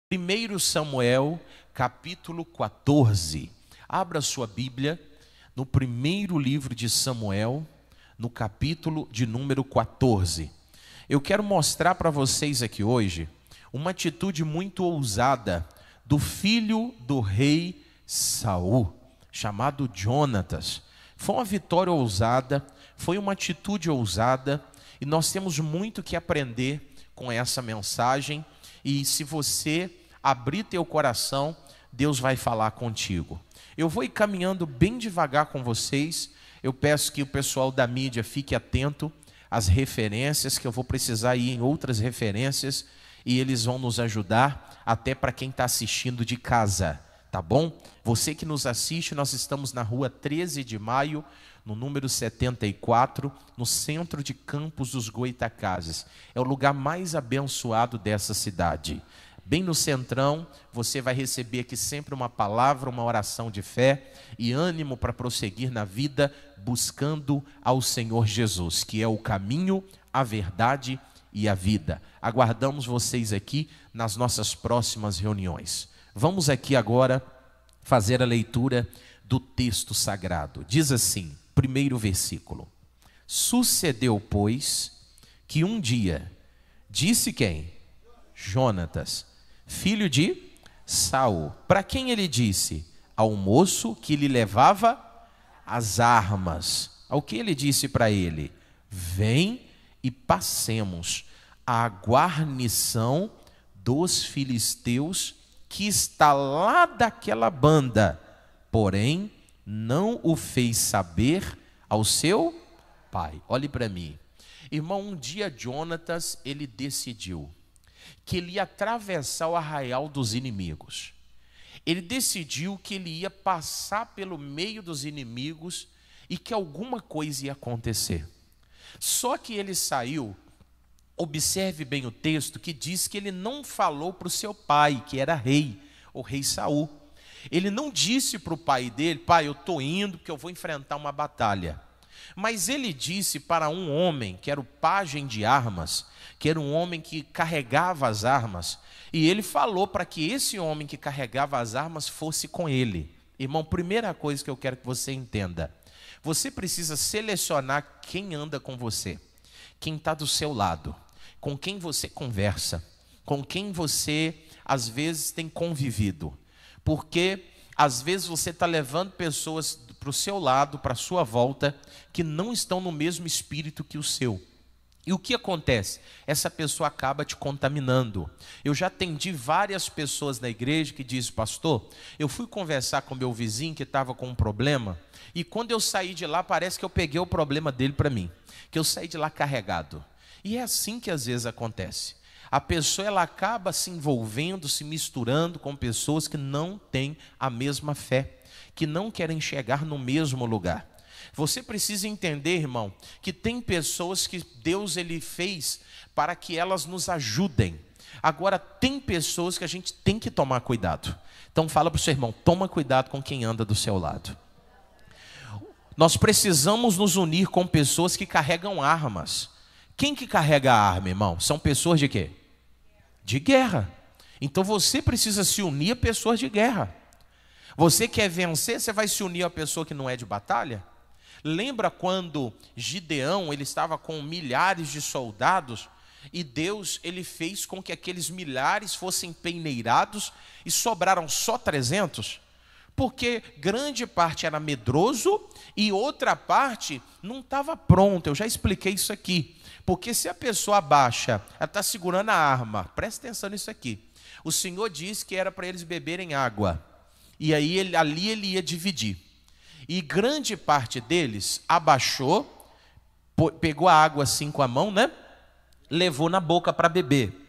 1 Samuel, capítulo 14. Abra sua Bíblia no primeiro livro de Samuel, no capítulo de número 14. Eu quero mostrar para vocês aqui hoje uma atitude muito ousada do filho do rei Saul, chamado Jonatas. Foi uma vitória ousada, foi uma atitude ousada, e nós temos muito que aprender com essa mensagem. E se você abrir teu coração, Deus vai falar contigo. Eu vou ir caminhando bem devagar com vocês. Eu peço que o pessoal da mídia fique atento às referências, que eu vou precisar ir em outras referências, e eles vão nos ajudar, até para quem está assistindo de casa, tá bom? Você que nos assiste, nós estamos na rua 13 de maio, no número 74, no centro de Campos dos Goitacazes. É o lugar mais abençoado dessa cidade. Bem no centrão, você vai receber aqui sempre uma palavra, uma oração de fé e ânimo para prosseguir na vida, buscando ao Senhor Jesus, que é o caminho, a verdade e a vida. Aguardamos vocês aqui nas nossas próximas reuniões. Vamos aqui agora fazer a leitura do texto sagrado. Diz assim, primeiro versículo: Sucedeu, pois, que um dia, disse quem? Jonatas, filho de Saul. Para quem ele disse? Ao moço que lhe levava as armas. Ao que ele disse para ele? Vem e passemos a guarnição dos filisteus que está lá daquela banda. Porém, não o fez saber ao seu pai. Olhe para mim. Irmão, um dia Jonatas, ele decidiu que ele ia atravessar o arraial dos inimigos. Ele decidiu que ele ia passar pelo meio dos inimigos e que alguma coisa ia acontecer. Só que ele saiu, observe bem o texto, que diz que ele não falou para o seu pai, que era rei, o rei Saul. Ele não disse para o pai dele: pai, eu estou indo porque eu vou enfrentar uma batalha. Mas ele disse para um homem, que era o pajem de armas, que era um homem que carregava as armas, e ele falou para que esse homem que carregava as armas fosse com ele. Irmão, primeira coisa que eu quero que você entenda: você precisa selecionar quem anda com você, quem está do seu lado, com quem você conversa, com quem você às vezes tem convivido. Porque às vezes você está levando pessoas para o seu lado, para a sua volta, que não estão no mesmo espírito que o seu. E o que acontece? Essa pessoa acaba te contaminando. Eu já atendi várias pessoas na igreja que dizem: pastor, eu fui conversar com meu vizinho que estava com um problema, e quando eu saí de lá, parece que eu peguei o problema dele para mim, que eu saí de lá carregado. E é assim que às vezes acontece. A pessoa, ela acaba se envolvendo, se misturando com pessoas que não têm a mesma fé, que não querem chegar no mesmo lugar. Você precisa entender, irmão, que tem pessoas que Deus ele fez para que elas nos ajudem. Agora, tem pessoas que a gente tem que tomar cuidado. Então fala para o seu irmão: toma cuidado com quem anda do seu lado. Nós precisamos nos unir com pessoas que carregam armas. Quem que carrega a arma, irmão? São pessoas de quê? De guerra. Então você precisa se unir a pessoas de guerra. Você quer vencer, você vai se unir a pessoa que não é de batalha? Lembra quando Gideão, ele estava com milhares de soldados, e Deus, ele fez com que aqueles milhares fossem peneirados e sobraram só 300? Porque grande parte era medroso e outra parte não estava pronta. Eu já expliquei isso aqui. Porque se a pessoa abaixa, ela está segurando a arma, presta atenção nisso aqui. O Senhor disse que era para eles beberem água. E aí ali ele ia dividir. E grande parte deles abaixou, pegou a água assim com a mão, né? Levou na boca para beber.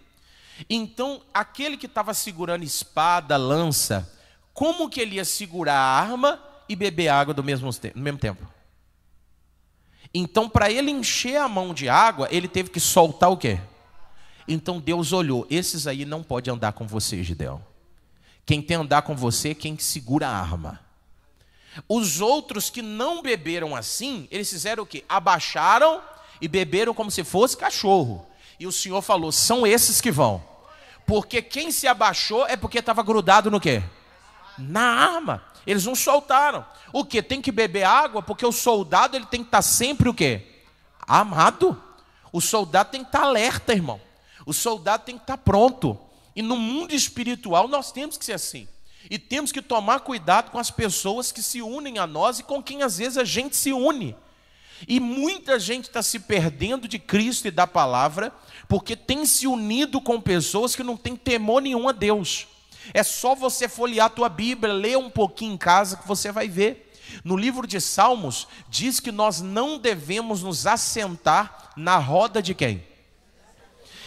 Então, aquele que estava segurando espada, lança, como que ele ia segurar a arma e beber água no mesmo tempo? Então, para ele encher a mão de água, ele teve que soltar o quê? Então Deus olhou: esses aí não podem andar com você, Gideão. Quem tem que andar com você é quem segura a arma. Os outros que não beberam assim, eles fizeram o quê? Abaixaram e beberam como se fosse cachorro. E o Senhor falou: são esses que vão. Porque quem se abaixou é porque estava grudado no quê? Na arma. Eles não soltaram. O quê? Tem que beber água, porque o soldado ele tem que estar sempre o quê? Armado. O soldado tem que estar alerta, irmão. O soldado tem que estar pronto. E no mundo espiritual nós temos que ser assim. E temos que tomar cuidado com as pessoas que se unem a nós e com quem às vezes a gente se une. E muita gente está se perdendo de Cristo e da palavra, porque tem se unido com pessoas que não têm temor nenhum a Deus. É só você folhear a tua Bíblia, ler um pouquinho em casa que você vai ver. No livro de Salmos, diz que nós não devemos nos assentar na roda de quem?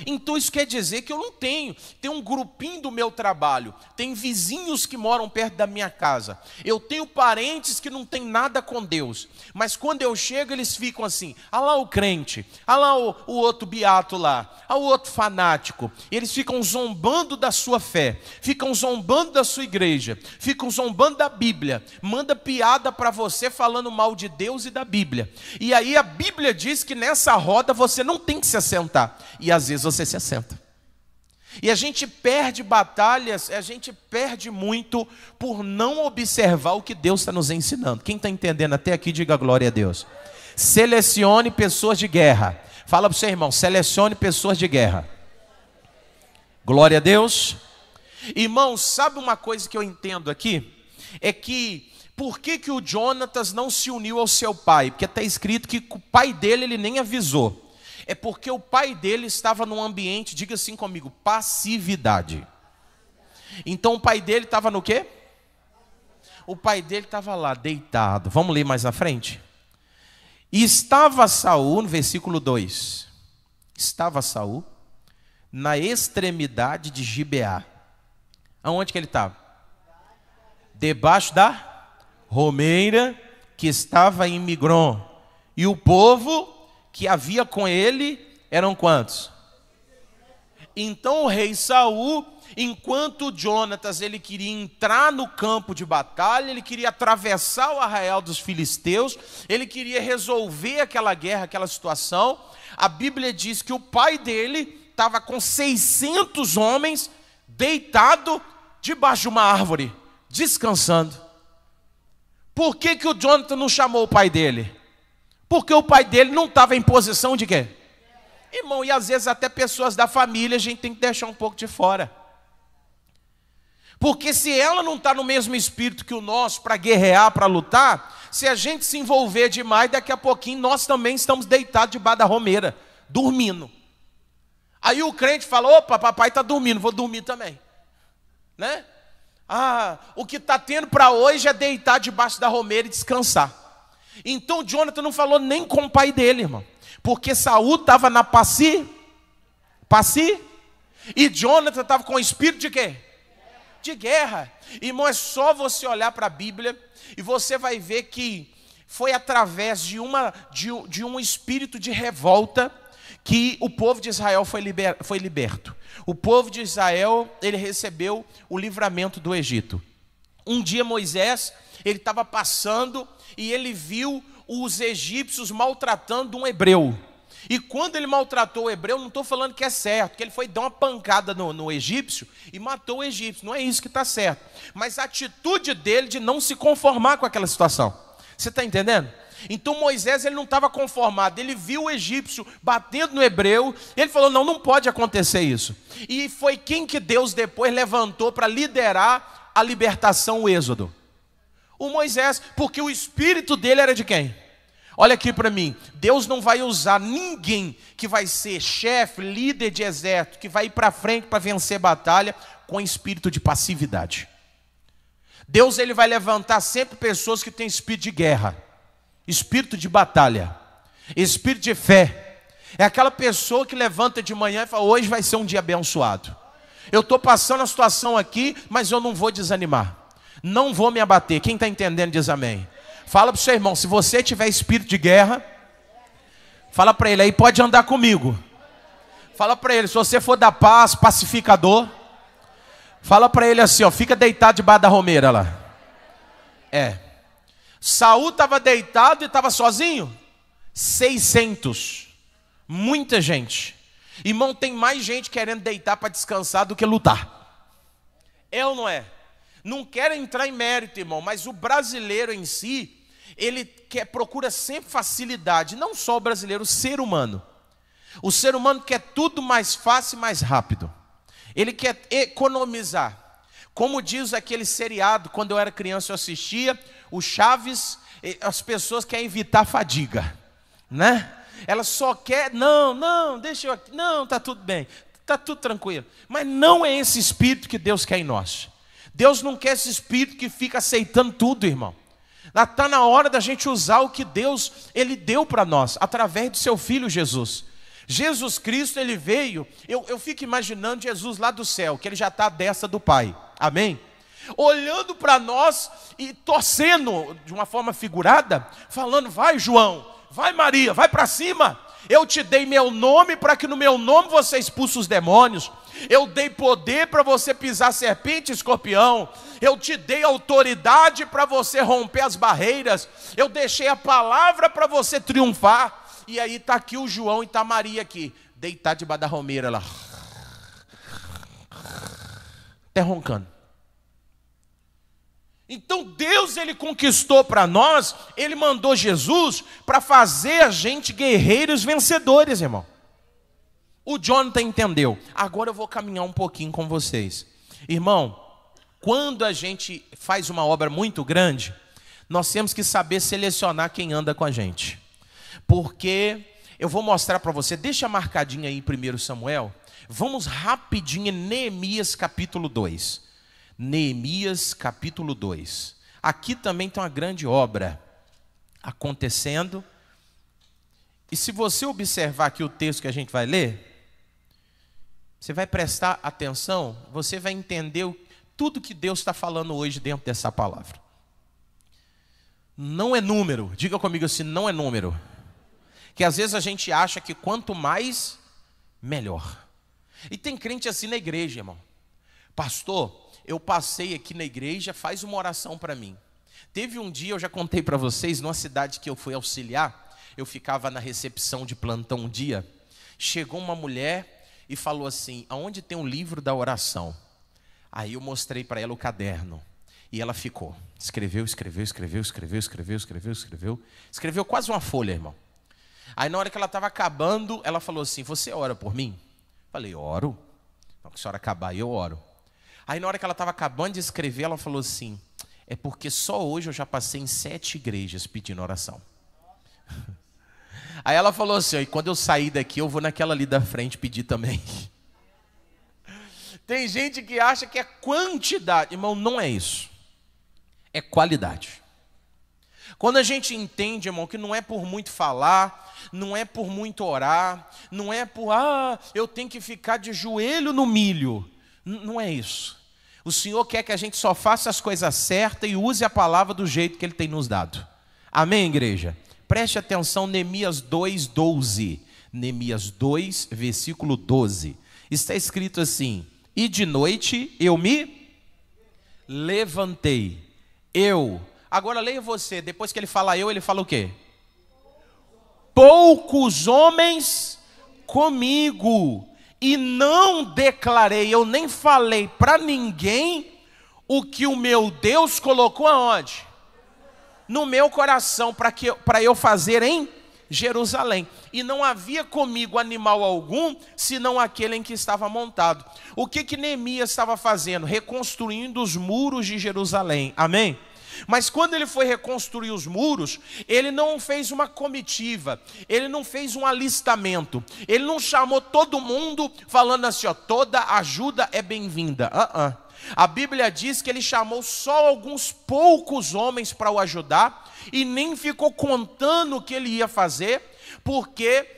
Então isso quer dizer que eu não tenho. Tem um grupinho do meu trabalho, tem vizinhos que moram perto da minha casa, eu tenho parentes que não tem nada com Deus, mas quando eu chego eles ficam assim, ah lá o crente, ah lá o outro beato lá, ah o outro fanático, eles ficam zombando da sua fé, ficam zombando da sua igreja, ficam zombando da Bíblia, manda piada para você falando mal de Deus e da Bíblia, e aí a Bíblia diz que nessa roda você não tem que se assentar, e às vezes você se assenta. E a gente perde batalhas, a gente perde muito por não observar o que Deus está nos ensinando. Quem está entendendo até aqui, diga glória a Deus. Selecione pessoas de guerra. Fala para o seu irmão, selecione pessoas de guerra. Glória a Deus. Irmão, sabe uma coisa que eu entendo aqui? É que, por que o Jonatas não se uniu ao seu pai? Porque está escrito que o pai dele ele nem avisou. É porque o pai dele estava num ambiente, diga assim comigo, passividade. Então o pai dele estava no quê? O pai dele estava lá, deitado. Vamos ler mais à frente? E estava Saul, no versículo 2. Estava Saul na extremidade de Gibeá. Aonde que ele estava? Debaixo da romeira que estava em Migron. E o povo que havia com ele eram quantos? Então o rei Saul, enquanto Jonatas ele queria entrar no campo de batalha, ele queria atravessar o arraial dos filisteus, ele queria resolver aquela guerra, aquela situação, a Bíblia diz que o pai dele estava com 600 homens deitado debaixo de uma árvore, descansando. Por que o Jonatas não chamou o pai dele? Porque o pai dele não estava em posição de quê? Irmão, e às vezes até pessoas da família a gente tem que deixar um pouco de fora. Porque se ela não está no mesmo espírito que o nosso para guerrear, para lutar, se a gente se envolver demais, daqui a pouquinho nós também estamos deitados debaixo da romeira, dormindo. Aí o crente fala, opa, papai está dormindo, vou dormir também. Né? Ah, o que está tendo para hoje é deitar debaixo da romeira e descansar. Então Jonatas não falou nem com o pai dele, irmão. Porque Saul estava na e Jonatas estava com o espírito de quê? De guerra. Irmão, é só você olhar para a Bíblia e você vai ver que foi através de um espírito de revolta que o povo de Israel foi liberto. O povo de Israel, ele recebeu o livramento do Egito. Um dia Moisés, ele estava passando e ele viu os egípcios maltratando um hebreu. E quando ele maltratou o hebreu, não estou falando que é certo, que ele foi dar uma pancada no egípcio e matou o egípcio. Não é isso que está certo. Mas a atitude dele de não se conformar com aquela situação. Você está entendendo? Então Moisés ele não estava conformado. Ele viu o egípcio batendo no hebreu. Ele falou, não pode acontecer isso. E foi quem que Deus depois levantou para liderar a libertação, o êxodo? O Moisés, porque o espírito dele era de quem? Olha aqui para mim, Deus não vai usar ninguém que vai ser chefe, líder de exército, que vai ir para frente para vencer batalha com espírito de passividade. Deus ele vai levantar sempre pessoas que têm espírito de guerra, espírito de batalha, espírito de fé. É aquela pessoa que levanta de manhã e fala, hoje vai ser um dia abençoado. Eu estou passando a situação aqui, mas eu não vou desanimar. Não vou me abater. Quem está entendendo diz amém. Fala para o seu irmão, se você tiver espírito de guerra, fala para ele aí, pode andar comigo. Fala para ele, se você for da paz, pacificador, fala para ele assim, ó, fica deitado debaixo da romeira lá. Saul estava deitado e estava sozinho. 600, muita gente. Irmão, tem mais gente querendo deitar para descansar do que lutar. É ou não é? Não quero entrar em mérito, irmão, mas o brasileiro em si, ele procura sempre facilidade. Não só o brasileiro, o ser humano. O ser humano quer tudo mais fácil e mais rápido. Ele quer economizar. Como diz aquele seriado, quando eu era criança eu assistia, o Chaves, as pessoas querem evitar a fadiga, né? Ela só quer, não, deixa eu aqui, não, está tudo bem, está tudo tranquilo. Mas não é esse espírito que Deus quer em nós. Deus não quer esse espírito que fica aceitando tudo, irmão. Está na hora da gente usar o que Deus, Ele deu para nós, através do seu Filho Jesus. Jesus Cristo, Ele veio, eu fico imaginando Jesus lá do céu, que Ele já está à destra do Pai, amém? Olhando para nós e torcendo de uma forma figurada, falando, vai João, vai Maria, vai para cima. Eu te dei meu nome para que no meu nome você expulse os demônios. Eu dei poder para você pisar serpente e escorpião. Eu te dei autoridade para você romper as barreiras. Eu deixei a palavra para você triunfar. E aí está aqui o João e está a Maria aqui, deitado debaixo da romeira lá, até roncando. Então Deus, Ele conquistou para nós, Ele mandou Jesus para fazer a gente guerreiros vencedores, irmão. O Jonathan entendeu. Agora eu vou caminhar um pouquinho com vocês. Irmão, quando a gente faz uma obra muito grande, nós temos que saber selecionar quem anda com a gente. Porque eu vou mostrar para você, deixa marcadinho aí em 1 Samuel, vamos rapidinho em Neemias capítulo 2. Neemias capítulo 2. Aqui também tem uma grande obra acontecendo. E se você observar aqui o texto que a gente vai ler, você vai prestar atenção, você vai entender tudo que Deus está falando hoje dentro dessa palavra. Não é número, diga comigo assim, não é número. Que às vezes a gente acha que quanto mais, melhor. E tem crente assim na igreja, irmão. Pastor, eu passei aqui na igreja, faz uma oração para mim. Teve um dia, eu já contei para vocês, numa cidade que eu fui auxiliar, eu ficava na recepção de plantão um dia, chegou uma mulher e falou assim, aonde tem um livro da oração? Aí eu mostrei para ela o caderno, e ela ficou, escreveu quase uma folha, irmão. Aí na hora que ela estava acabando, ela falou assim, você ora por mim? Falei, oro. Então, que a senhora acabar, eu oro. Aí na hora que ela estava acabando de escrever, ela falou assim, é porque só hoje eu já passei em 7 igrejas pedindo oração. Aí ela falou assim, e quando eu sair daqui, eu vou naquela ali da frente pedir também. Tem gente que acha que é quantidade. Irmão, não é isso. É qualidade. Quando a gente entende, irmão, que não é por muito falar, não é por muito orar, não é por, eu tenho que ficar de joelho no milho. Não é isso. O Senhor quer que a gente só faça as coisas certas e use a palavra do jeito que Ele tem nos dado. Amém, igreja? Preste atenção, Neemias 2:12. Neemias 2, versículo 12. Está escrito assim, e de noite eu me levantei. Agora leia você, depois que ele fala eu, ele fala o quê? Poucos homens comigo. E não declarei, eu nem falei para ninguém o que o meu Deus colocou aonde? No meu coração, para eu fazer em Jerusalém. E não havia comigo animal algum, senão aquele em que estava montado. O que Neemias estava fazendo? Reconstruindo os muros de Jerusalém. Amém? Mas quando ele foi reconstruir os muros, ele não fez uma comitiva, ele não fez um alistamento, ele não chamou todo mundo falando assim, toda ajuda é bem-vinda. A Bíblia diz que ele chamou só alguns poucos homens para o ajudar, e nem ficou contando o que ele ia fazer, porque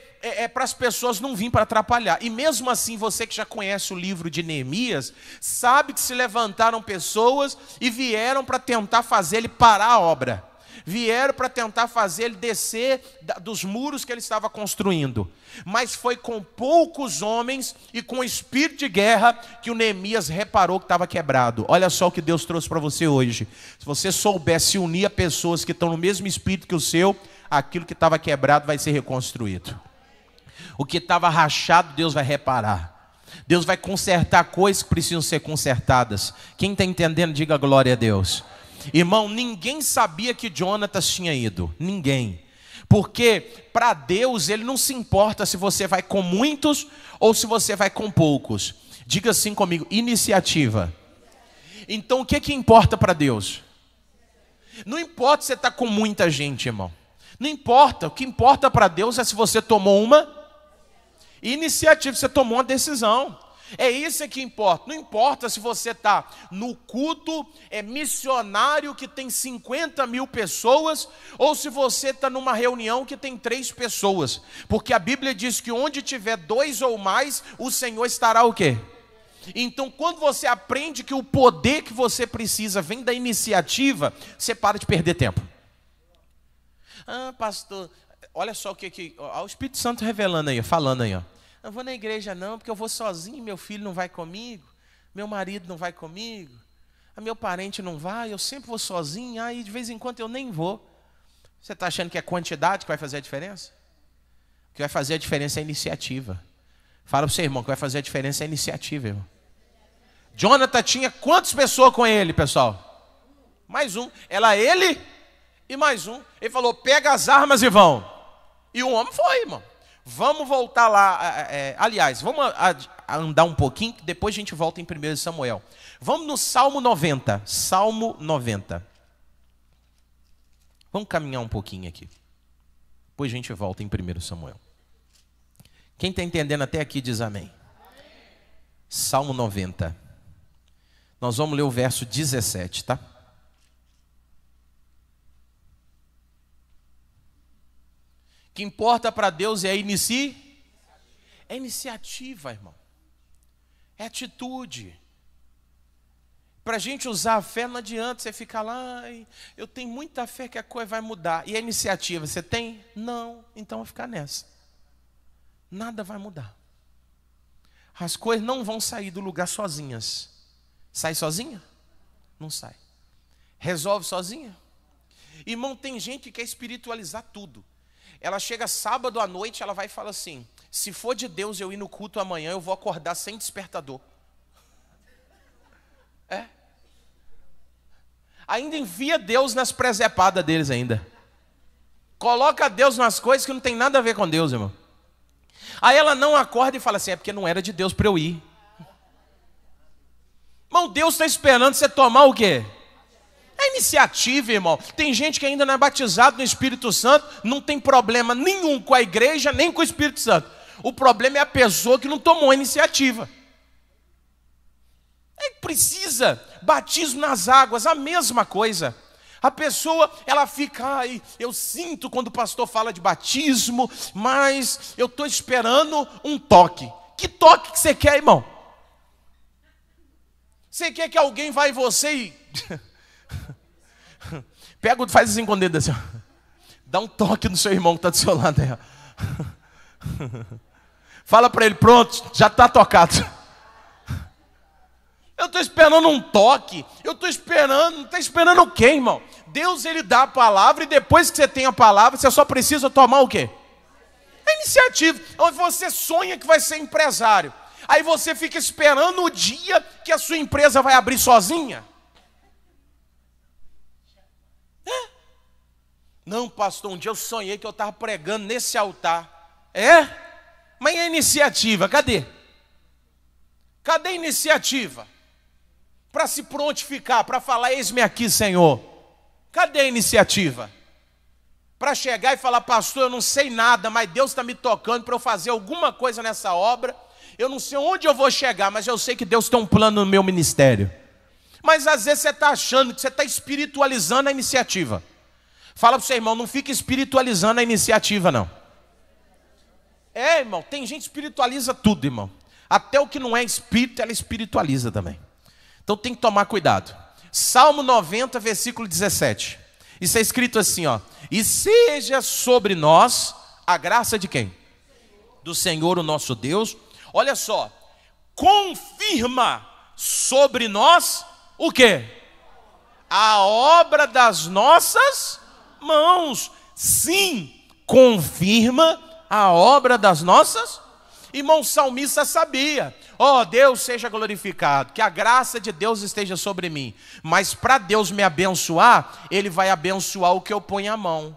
para as pessoas não virem para atrapalhar. E mesmo assim, você que já conhece o livro de Neemias, sabe que se levantaram pessoas e vieram para tentar fazer ele parar a obra. Vieram para tentar fazer ele descer dos muros que ele estava construindo. Mas foi com poucos homens e com espírito de guerra que o Neemias reparou que estava quebrado. Olha só o que Deus trouxe para você hoje. Se você soubesse unir a pessoas que estão no mesmo espírito que o seu, aquilo que estava quebrado vai ser reconstruído. O que estava rachado, Deus vai reparar. Deus vai consertar coisas que precisam ser consertadas. Quem está entendendo, diga glória a Deus. Irmão, ninguém sabia que Jonatas tinha ido. Ninguém. Porque para Deus, Ele não se importa se você vai com muitos ou se você vai com poucos. Diga assim comigo, iniciativa. Então o que importa para Deus? Não importa se você está com muita gente, irmão. Não importa, o que importa para Deus é se você tomou uma iniciativa, você tomou uma decisão. É isso que importa. Não importa se você está no culto missionário que tem 50 mil pessoas, ou se você está numa reunião que tem 3 pessoas. Porque a Bíblia diz que onde tiver 2 ou mais, o Senhor estará o quê? Então, quando você aprende que o poder que você precisa vem da iniciativa, você para de perder tempo. Ah, pastor, olha só o Espírito Santo revelando aí, falando aí, ó. Não vou na igreja não, porque eu vou sozinho, meu filho não vai comigo, meu marido não vai comigo, meu parente não vai, eu sempre vou sozinho, aí de vez em quando eu nem vou. Você está achando que é quantidade que vai fazer a diferença? O que vai fazer a diferença é a iniciativa. Fala para o seu irmão, que vai fazer a diferença é a iniciativa, irmão. Jonathan tinha quantas pessoas com ele, pessoal? Mais um. Ele e mais um. Ele falou, pega as armas e vão. E o homem foi, irmão. Vamos voltar lá, aliás, vamos andar um pouquinho, depois a gente volta em 1 Samuel. Vamos no Salmo 90, Salmo 90. Vamos caminhar um pouquinho aqui. Depois a gente volta em 1 Samuel. Quem está entendendo até aqui diz amém. Salmo 90. Nós vamos ler o verso 17, tá? O que importa para Deus é a iniciativa, irmão. É atitude. Para a gente usar a fé, não adianta você ficar lá, eu tenho muita fé que a coisa vai mudar. E a iniciativa, você tem? Não, então vai ficar nessa. Nada vai mudar. As coisas não vão sair do lugar sozinhas. Sai sozinha? Não sai. Resolve sozinha? Irmão, tem gente que quer espiritualizar tudo. Ela chega sábado à noite, ela vai e fala assim, se for de Deus eu ir no culto amanhã, eu vou acordar sem despertador. Ainda envia Deus nas presepadas deles ainda. Coloca Deus nas coisas que não tem nada a ver com Deus, irmão. Aí ela não acorda e fala assim, é porque não era de Deus para eu ir. Irmão, Deus está esperando você tomar o quê? É iniciativa, irmão. Tem gente que ainda não é batizado no Espírito Santo, não tem problema nenhum com a igreja, nem com o Espírito Santo. O problema é a pessoa que não tomou a iniciativa. Precisa, batismo nas águas, a mesma coisa. A pessoa, ela fica, eu sinto quando o pastor fala de batismo, mas eu estou esperando um toque. Que toque que você quer, irmão? Você quer que alguém vá em você e... Pega, faz assim com o dedo assim, ó. Dá um toque no seu irmão que está do seu lado aí, ó. Fala para ele, pronto, já está tocado. Eu estou esperando um toque. Eu estou esperando, não está esperando o quê, irmão? Deus, Ele dá a palavra e depois que você tem a palavra, você só precisa tomar o quê? A iniciativa. Onde você sonha que vai ser empresário. Aí você fica esperando o dia que a sua empresa vai abrir sozinha. Não, pastor, um dia eu sonhei que eu estava pregando nesse altar. Mas e a iniciativa? Cadê? Cadê a iniciativa? Para se prontificar, para falar, eis-me aqui, Senhor. Cadê a iniciativa? Para chegar e falar, pastor, eu não sei nada, mas Deus está me tocando para eu fazer alguma coisa nessa obra. Eu não sei onde eu vou chegar, mas eu sei que Deus tem um plano no meu ministério. Mas às vezes você está achando que você está espiritualizando a iniciativa. Fala para o seu irmão, não fica espiritualizando a iniciativa, não. Irmão, tem gente que espiritualiza tudo, irmão. Até o que não é espírito, ela espiritualiza também. Então tem que tomar cuidado. Salmo 90, versículo 17. Isso é escrito assim, ó. E seja sobre nós a graça de quem? Do Senhor, o nosso Deus. Olha só. Confirma sobre nós o quê? A obra das nossas mãos. Sim, confirma a obra das nossas. Irmão, o salmista sabia, Deus seja glorificado, que a graça de Deus esteja sobre mim. Mas para Deus me abençoar, Ele vai abençoar o que eu ponho a mão.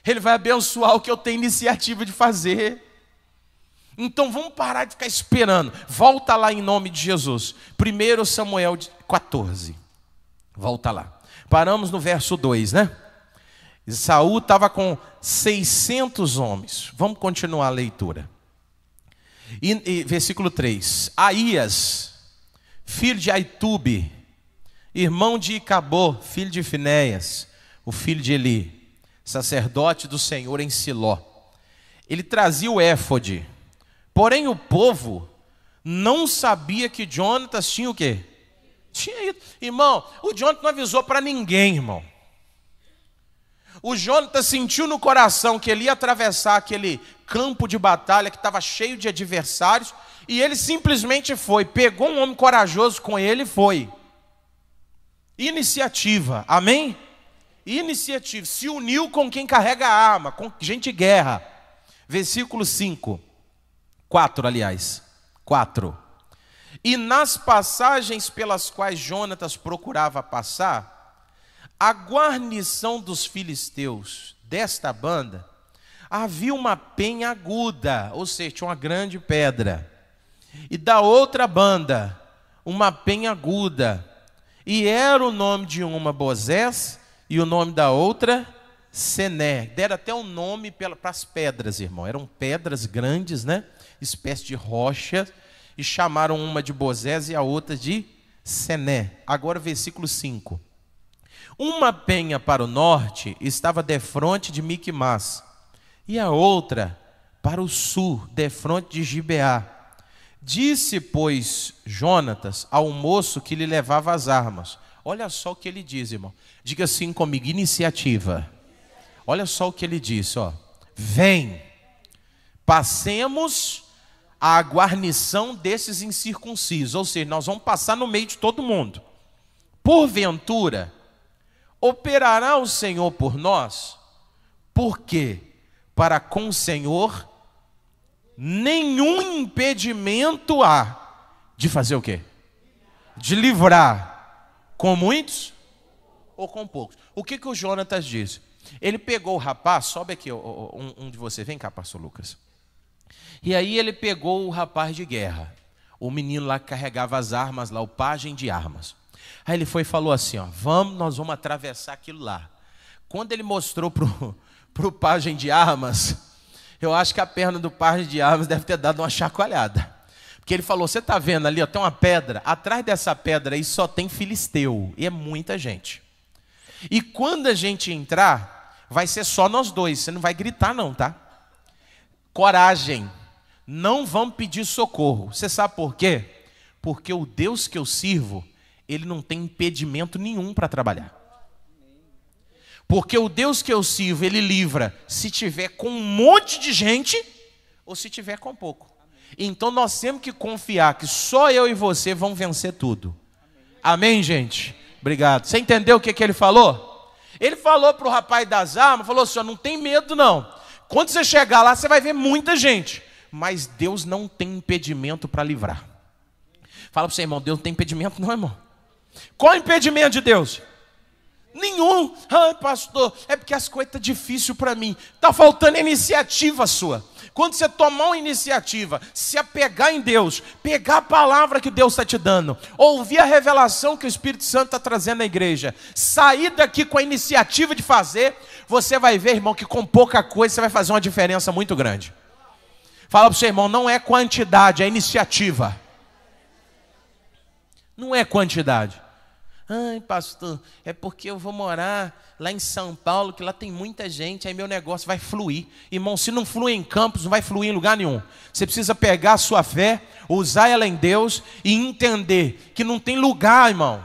Ele vai abençoar o que eu tenho iniciativa de fazer. Então vamos parar de ficar esperando. Volta lá em nome de Jesus. 1 Samuel 14. Volta lá. Paramos no verso 2, né? Saul estava com 600 homens. Vamos continuar a leitura. E versículo 3. Aías, filho de Aitube, irmão de Icabô, filho de Finéias, o filho de Eli, sacerdote do Senhor em Siló. Ele trazia o éfode. Porém o povo não sabia que Jonatas tinha o quê? Tinha ido. Irmão, o Jonatas não avisou para ninguém, irmão. O Jonatas sentiu no coração que ele ia atravessar aquele campo de batalha que estava cheio de adversários, e ele simplesmente foi, pegou um homem corajoso com ele e foi. Iniciativa, amém? Iniciativa, se uniu com quem carrega a arma, com gente de guerra. Versículo 5, 4 aliás, 4. E nas passagens pelas quais Jonatas procurava passar, a guarnição dos filisteus desta banda, havia uma penha aguda, ou seja, tinha uma grande pedra. E da outra banda, uma penha aguda. E era o nome de uma Bozés e o nome da outra Sené. Deram até o nome para as pedras, irmão. Eram pedras grandes, né? Espécie de rocha. E chamaram uma de Bozés e a outra de Sené. Agora versículo 5. Uma penha para o norte estava defronte de Miquimás, e a outra para o sul, defronte de Gibeá. Disse, pois, Jonatas ao moço que lhe levava as armas. Olha só o que ele diz, irmão. Diga assim comigo, iniciativa. Olha só o que ele disse, vem, passemos a guarnição desses incircuncisos. Ou seja, nós vamos passar no meio de todo mundo. Porventura, operará o Senhor por nós? Porque para com o Senhor nenhum impedimento há de fazer o quê? De livrar com muitos ou com poucos. O que o Jonatas disse? Ele pegou o rapaz, sobe aqui, um de vocês, vem cá, pastor Lucas. E aí ele pegou o rapaz de guerra, o menino lá que carregava as armas, lá o pajem de armas. Aí ele foi e falou assim, nós vamos atravessar aquilo lá. Quando ele mostrou pro pajem de armas, eu acho que a perna do pajem de armas deve ter dado uma chacoalhada. Porque ele falou, você está vendo ali, tem uma pedra, atrás dessa pedra aí só tem filisteu, e é muita gente. E quando a gente entrar, vai ser só nós dois, você não vai gritar não, tá? Coragem, não vamos pedir socorro. Você sabe por quê? Porque o Deus que eu sirvo, Ele não tem impedimento nenhum para trabalhar. Porque o Deus que eu sirvo, Ele livra se tiver com um monte de gente ou se tiver com pouco. Então nós temos que confiar que só eu e você vão vencer tudo. Amém, gente? Obrigado. Você entendeu o que ele falou? Ele falou para o rapaz das armas, falou assim, não tem medo não. Quando você chegar lá, você vai ver muita gente. Mas Deus não tem impedimento para livrar. Fala para você, irmão, Deus não tem impedimento não, irmão. Qual é o impedimento de Deus? Nenhum. Ai, pastor, é porque as coisas estão difíceis para mim. Está faltando iniciativa sua. Quando você tomar uma iniciativa, se apegar em Deus, pegar a palavra que Deus está te dando, ouvir a revelação que o Espírito Santo está trazendo na igreja, sair daqui com a iniciativa de fazer, você vai ver, irmão, que com pouca coisa você vai fazer uma diferença muito grande. Fala para o seu irmão, não é quantidade, é iniciativa. Não é quantidade. Ai, pastor, é porque eu vou morar lá em São Paulo, que lá tem muita gente, aí meu negócio vai fluir. Irmão, se não flui em Campos, não vai fluir em lugar nenhum. Você precisa pegar a sua fé, usar ela em Deus e entender que não tem lugar, irmão.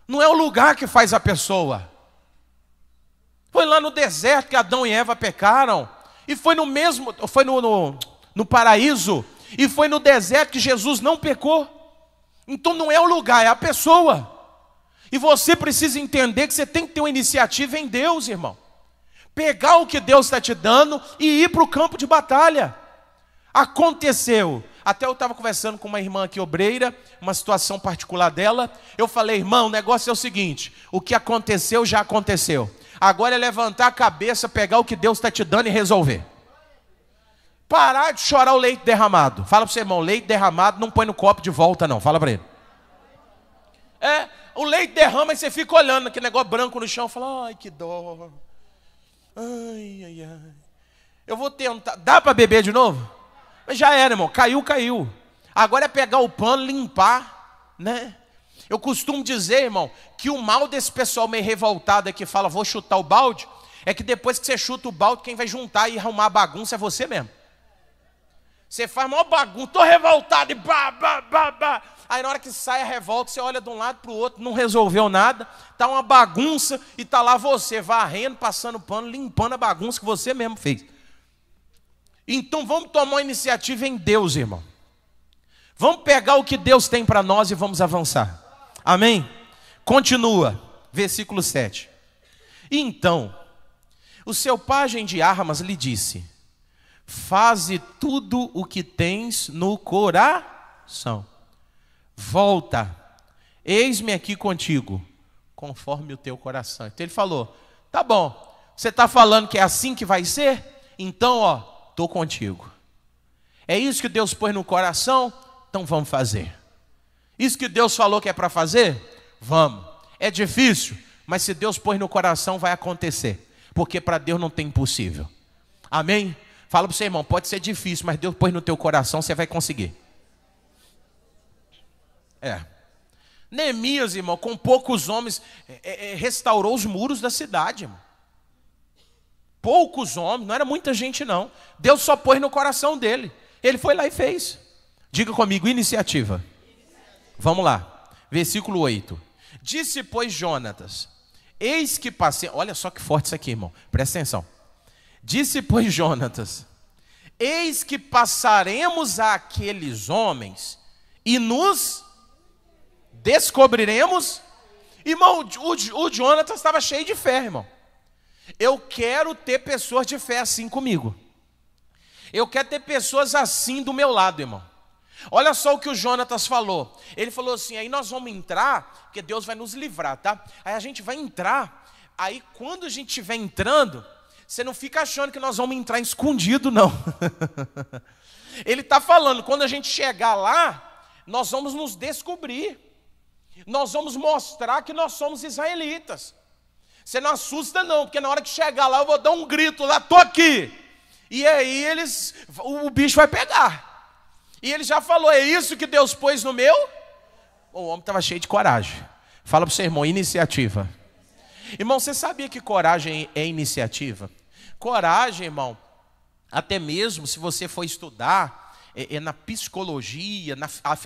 Não é o lugar que faz a pessoa. Foi lá no deserto que Adão e Eva pecaram. E foi no mesmo, foi no paraíso. E foi no deserto que Jesus não pecou. Então não é o lugar, é a pessoa. E você precisa entender que você tem que ter uma iniciativa em Deus, irmão. pegar o que Deus está te dando e ir para o campo de batalha. Aconteceu. Até eu estava conversando com uma irmã aqui, obreira, uma situação particular dela. Eu falei, irmão, o negócio é o seguinte: o que aconteceu, já aconteceu. Agora é levantar a cabeça, pegar o que Deus está te dando e resolver. Parar de chorar o leite derramado. Fala para o seu irmão, leite derramado não põe no copo de volta não. Fala para ele. O leite derrama e você fica olhando aquele negócio branco no chão. Fala, ai que dó. Ai, ai, ai. Eu vou tentar. Dá para beber de novo? Mas já era, irmão. Caiu. Agora é pegar o pano, limpar, né? Eu costumo dizer, irmão, que o mal desse pessoal meio revoltado que fala, vou chutar o balde, é que depois que você chuta o balde, quem vai juntar e arrumar a bagunça é você mesmo. Você faz maior bagunça, tô revoltado e bah. Aí na hora que sai a revolta, você olha de um lado para o outro, não resolveu nada, tá uma bagunça e tá lá você varrendo, passando pano, limpando a bagunça que você mesmo fez. Então vamos tomar uma iniciativa em Deus, irmão. Vamos pegar o que Deus tem para nós e vamos avançar. Amém? Continua, versículo 7. Então, o seu pajem de armas lhe disse: faze tudo o que tens no coração. Volta, eis-me aqui contigo, conforme o teu coração. Então ele falou, tá bom, você está falando que é assim que vai ser? Então, estou contigo. É isso que Deus pôs no coração? Então vamos fazer. Isso que Deus falou que é para fazer? Vamos. É difícil, mas se Deus pôs no coração vai acontecer. Porque para Deus não tem impossível. Amém? Fala para o seu irmão, pode ser difícil, mas Deus pôs no teu coração, você vai conseguir. Neemias, irmão, com poucos homens, restaurou os muros da cidade, irmão. Poucos homens, não era muita gente não. Deus só pôs no coração dele. Ele foi lá e fez. Diga comigo, iniciativa. Vamos lá, versículo 8. Disse, pois, Jonatas, eis que passei... Olha só que forte isso aqui, irmão, presta atenção. Disse, pois, Jonatas, eis que passaremos àqueles homens e nos descobriremos. Irmão, o Jonatas estava cheio de fé, irmão. Eu quero ter pessoas de fé assim comigo. Eu quero ter pessoas assim do meu lado, irmão. Olha só o que o Jonatas falou. Ele falou assim, aí nós vamos entrar, porque Deus vai nos livrar, tá? Aí a gente vai entrar, aí quando a gente estiver entrando, você não fica achando que nós vamos entrar escondido, não. Ele está falando, quando a gente chegar lá, nós vamos nos descobrir. Nós vamos mostrar que nós somos israelitas. Você não assusta não, porque na hora que chegar lá eu vou dar um grito lá, tô aqui. E aí o bicho vai pegar. E ele já falou, é isso que Deus pôs no meu? O homem estava cheio de coragem. Fala para o seu irmão, iniciativa. Irmão, você sabia que coragem é iniciativa? Coragem, irmão, até mesmo se você for estudar na psicologia,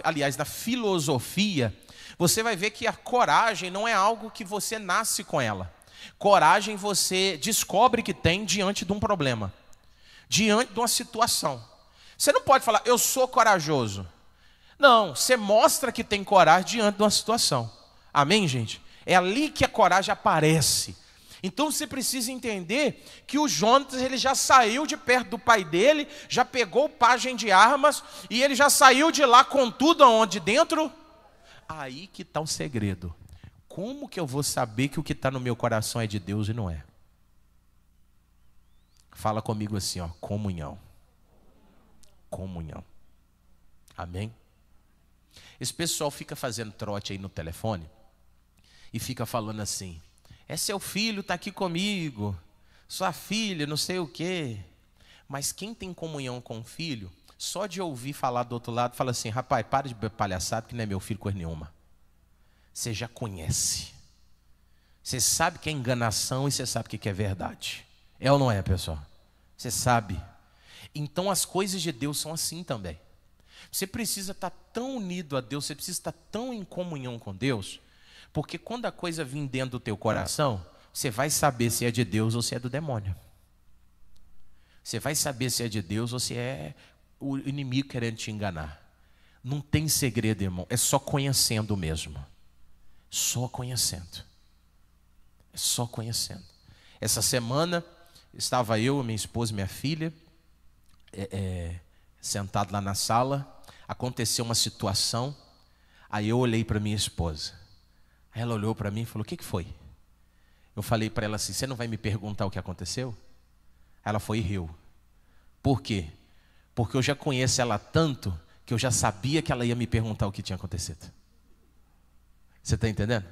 aliás, na filosofia, você vai ver que a coragem não é algo que você nasce com ela. Coragem você descobre que tem diante de um problema, diante de uma situação. Você não pode falar, eu sou corajoso. Não, você mostra que tem coragem diante de uma situação. Amém, gente? É ali que a coragem aparece. Então você precisa entender que o Jonatas, ele já saiu de perto do pai dele, já pegou o pajem de armas, e ele já saiu de lá com tudo aonde dentro. Aí que está o segredo. Como que eu vou saber que o que está no meu coração é de Deus e não é? Fala comigo assim, comunhão. Comunhão. Amém? Esse pessoal fica fazendo trote aí no telefone e fica falando assim, é seu filho, está aqui comigo, sua filha, não sei o quê. Mas quem tem comunhão com o filho, só de ouvir falar do outro lado, fala assim, rapaz, para de palhaçada que não é meu filho coisa nenhuma. Você já conhece. Você sabe que é enganação e você sabe que é verdade. É ou não é, pessoal? Você sabe. Então as coisas de Deus são assim também. Você precisa estar tão unido a Deus, você precisa estar tão em comunhão com Deus, porque quando a coisa vir dentro do teu coração, você vai saber se é de Deus ou se é do demônio. Você vai saber se é de Deus ou se é o inimigo querendo te enganar. Não tem segredo, irmão, é só conhecendo mesmo. Só conhecendo. É só conhecendo. Essa semana estava eu, minha esposa e minha filha, sentado lá na sala, aconteceu uma situação, aí eu olhei para minha esposa, aí ela olhou para mim e falou, o que foi? Eu falei para ela assim, você não vai me perguntar o que aconteceu? Ela foi e riu. Por quê? Porque eu já conheço ela tanto, que eu já sabia que ela ia me perguntar o que tinha acontecido. Você está entendendo?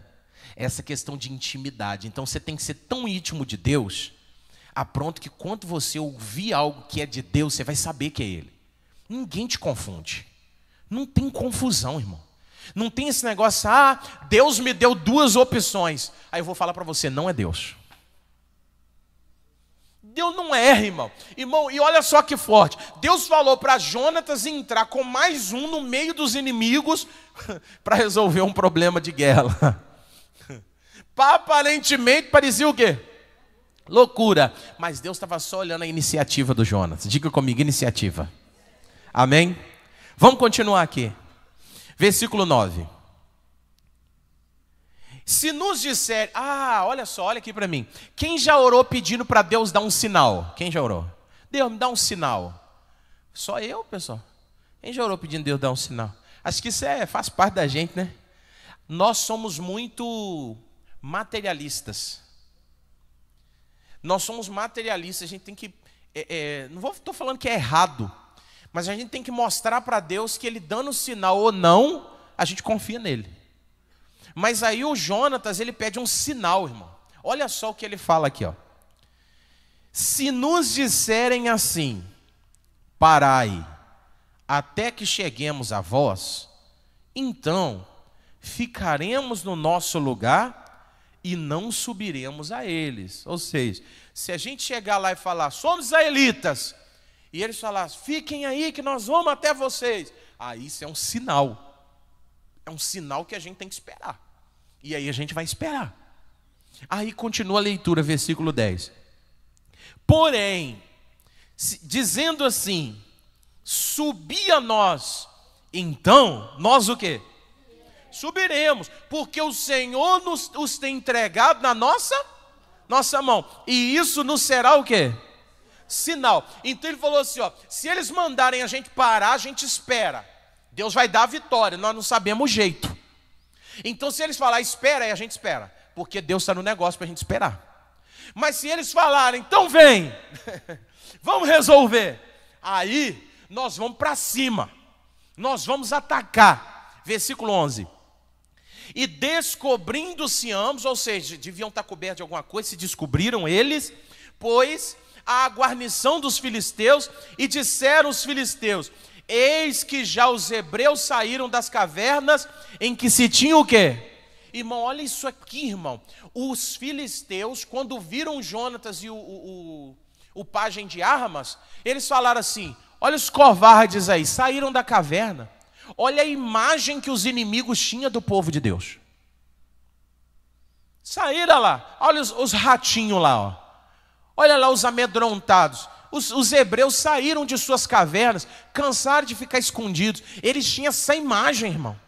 Essa questão de intimidade. Então você tem que ser tão íntimo de Deus, a pronto que quando você ouvir algo que é de Deus, você vai saber que é Ele. Ninguém te confunde. Não tem confusão, irmão. Não tem esse negócio, Deus me deu 2 opções. Aí eu vou falar para você, não é Deus. Deus não erra, irmão. Irmão, e olha só que forte. Deus falou para Jonatas entrar com mais um no meio dos inimigos para resolver um problema de guerra. Aparentemente parecia o quê? Loucura. Mas Deus estava só olhando a iniciativa do Jonatas. Diga comigo, iniciativa. Amém? Vamos continuar aqui. Versículo 9. Se nos disser, olha só, olha aqui para mim. Quem já orou pedindo para Deus dar um sinal? Quem já orou? Deus, me dá um sinal. Só eu, pessoal. Quem já orou pedindo Deus dar um sinal? Acho que isso faz parte da gente, né? Nós somos muito materialistas. Nós somos materialistas, a gente tem que... não estou falando que é errado, mas a gente tem que mostrar para Deus que Ele dando sinal ou não, a gente confia nele. Mas aí o Jonatas, ele pede um sinal, irmão. Olha só o que ele fala aqui, ó. Se nos disserem assim, parai, até que cheguemos a vós, então ficaremos no nosso lugar e não subiremos a eles. Ou seja, se a gente chegar lá e falar, somos israelitas, e eles falarem, fiquem aí que nós vamos até vocês, aí isso é um sinal. É um sinal que a gente tem que esperar. E aí a gente vai esperar. Aí continua a leitura, versículo 10. Porém, dizendo assim, subi a nós, então, nós o quê? Subiremos, porque o Senhor os tem entregado na nossa mão. E isso nos será o quê? Sinal. Então ele falou assim, ó, se eles mandarem a gente parar, a gente espera. Deus vai dar a vitória, nós não sabemos o jeito. Então se eles falarem espera, aí a gente espera. Porque Deus está no negócio para a gente esperar. Mas se eles falarem, então vem, vamos resolver. Aí nós vamos para cima. Nós vamos atacar. Versículo 11. E descobrindo-se ambos, ou seja, deviam estar cobertos de alguma coisa, se descobriram eles, pois a guarnição dos filisteus, e disseram os filisteus, eis que já os hebreus saíram das cavernas em que se tinha o quê? Irmão, olha isso aqui, irmão. Os filisteus, quando viram Jonatas e o pajem de armas, eles falaram assim, olha os covardes aí, saíram da caverna. Olha a imagem que os inimigos tinham do povo de Deus. Saíram lá, olha os ratinhos lá, ó. Olha lá os amedrontados. Os hebreus saíram de suas cavernas, cansaram de ficar escondidos. Eles tinham essa imagem, irmão.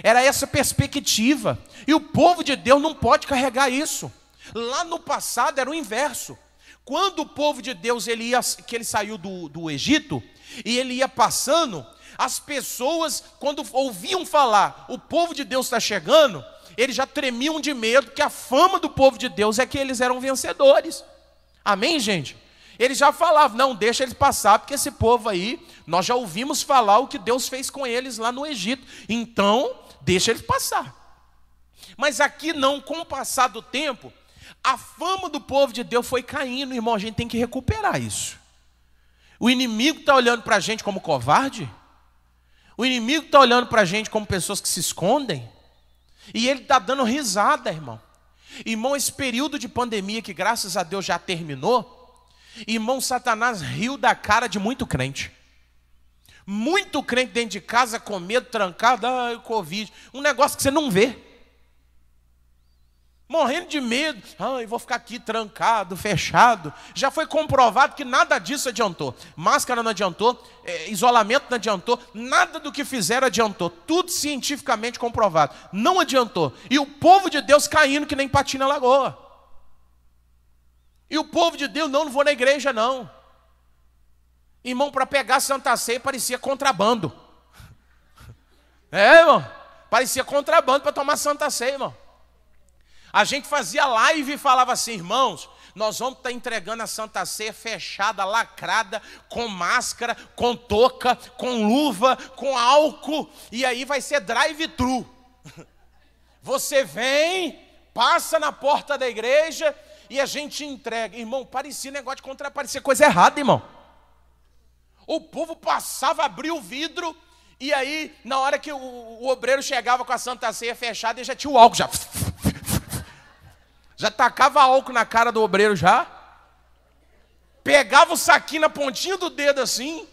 Era essa perspectiva. E o povo de Deus não pode carregar isso. Lá no passado era o inverso. Quando o povo de Deus ele saiu do Egito, e ele ia passando, as pessoas, quando ouviam falar, o povo de Deus está chegando, eles já tremiam de medo, que a fama do povo de Deus é que eles eram vencedores. Amém, gente? Eles já falavam, não, deixa eles passar, porque esse povo aí, nós já ouvimos falar o que Deus fez com eles lá no Egito. Então, deixa eles passar. Mas aqui não, com o passar do tempo, a fama do povo de Deus foi caindo, irmão, a gente tem que recuperar isso. O inimigo está olhando para a gente como covarde? O inimigo está olhando para a gente como pessoas que se escondem? E ele está dando risada, irmão. Irmão, esse período de pandemia que graças a Deus já terminou, irmão, Satanás riu da cara de muito crente. Muito crente dentro de casa com medo, trancado, Covid. Um negócio que você não vê. Morrendo de medo, eu vou ficar aqui trancado, fechado. Já foi comprovado que nada disso adiantou. Máscara não adiantou, isolamento não adiantou, nada do que fizeram adiantou. Tudo cientificamente comprovado. Não adiantou. E o povo de Deus caindo que nem patinho na lagoa. E o povo de Deus, não vou na igreja não. Irmão, para pegar a Santa Ceia parecia contrabando. Irmão, parecia contrabando para tomar Santa Ceia, irmão. A gente fazia live e falava assim: irmãos, nós vamos estar entregando a Santa Ceia fechada, lacrada, com máscara, com touca, com luva, com álcool, e aí vai ser drive-thru. Você vem, passa na porta da igreja e a gente entrega. Irmão, parecia negócio de contra, parecia coisa errada, irmão. O povo passava, abria o vidro, e aí, na hora que o obreiro chegava com a Santa Ceia fechada, ele já tinha o álcool, já tacava álcool na cara do obreiro já, pegava o saquinho na pontinha do dedo assim,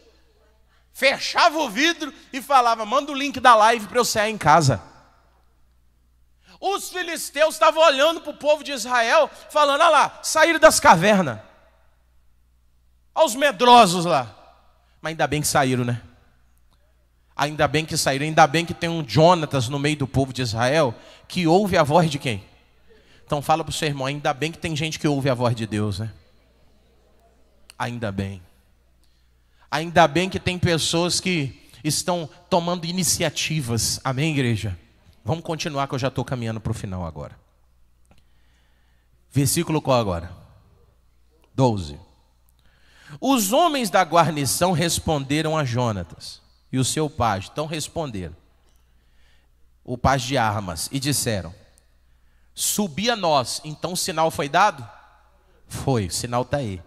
fechava o vidro e falava: manda o link da live para eu sair em casa. Os filisteus estavam olhando para o povo de Israel, falando: olha lá, saíram das cavernas. Olha os medrosos lá. Mas ainda bem que saíram, né? Ainda bem que saíram, ainda bem que tem um Jonatas no meio do povo de Israel, que ouve a voz de quem? Então fala para o seu irmão: ainda bem que tem gente que ouve a voz de Deus, né? Ainda bem. Ainda bem que tem pessoas que estão tomando iniciativas. Amém, igreja? Vamos continuar, que eu já estou caminhando para o final agora. Versículo qual agora? 12. Os homens da guarnição responderam a Jonatas e o seu pajem. Então responderam, o pajem de armas, e disseram: subi a nós. Então o sinal foi dado? Foi, o sinal está aí.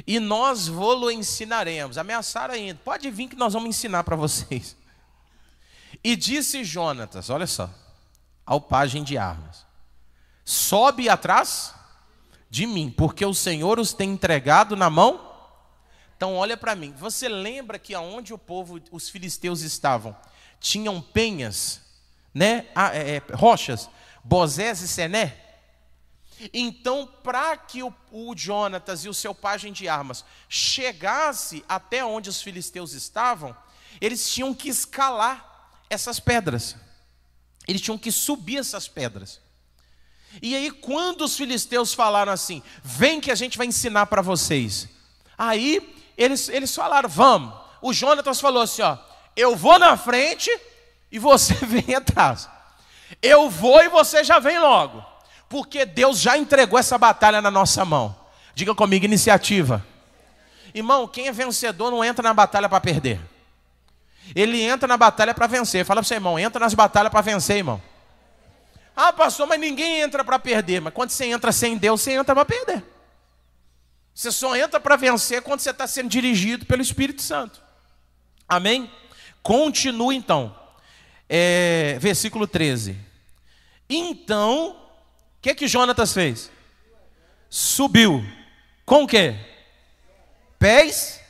E nós vô-lo ensinaremos. Ameaçaram ainda: pode vir que nós vamos ensinar para vocês. E disse Jonatas, olha só, ao pajem de armas: sobe atrás de mim, porque o Senhor os tem entregado na mão. Então olha para mim, você lembra que aonde o povo, os filisteus estavam, tinham penhas, né? Rochas, Bozés e Sené? Então, para que o Jonatas e o seu pajem de armas chegasse até onde os filisteus estavam, eles tinham que escalar essas pedras. Eles tinham que subir essas pedras. E aí, quando os filisteus falaram assim: vem que a gente vai ensinar para vocês. Aí, eles falaram: vamos. O Jonatas falou assim: ó, eu vou na frente e você vem atrás. Eu vou e você já vem logo. Porque Deus já entregou essa batalha na nossa mão. Diga comigo: iniciativa. Irmão, quem é vencedor não entra na batalha para perder. Ele entra na batalha para vencer. Fala para o seu irmão: entra nas batalhas para vencer, irmão. Ah, pastor, mas ninguém entra para perder. Mas quando você entra sem Deus, você entra para perder. Você só entra para vencer quando você está sendo dirigido pelo Espírito Santo. Amém? Continua então. Versículo 13. Então, o que Jonatas fez? Subiu. Com o quê? Pés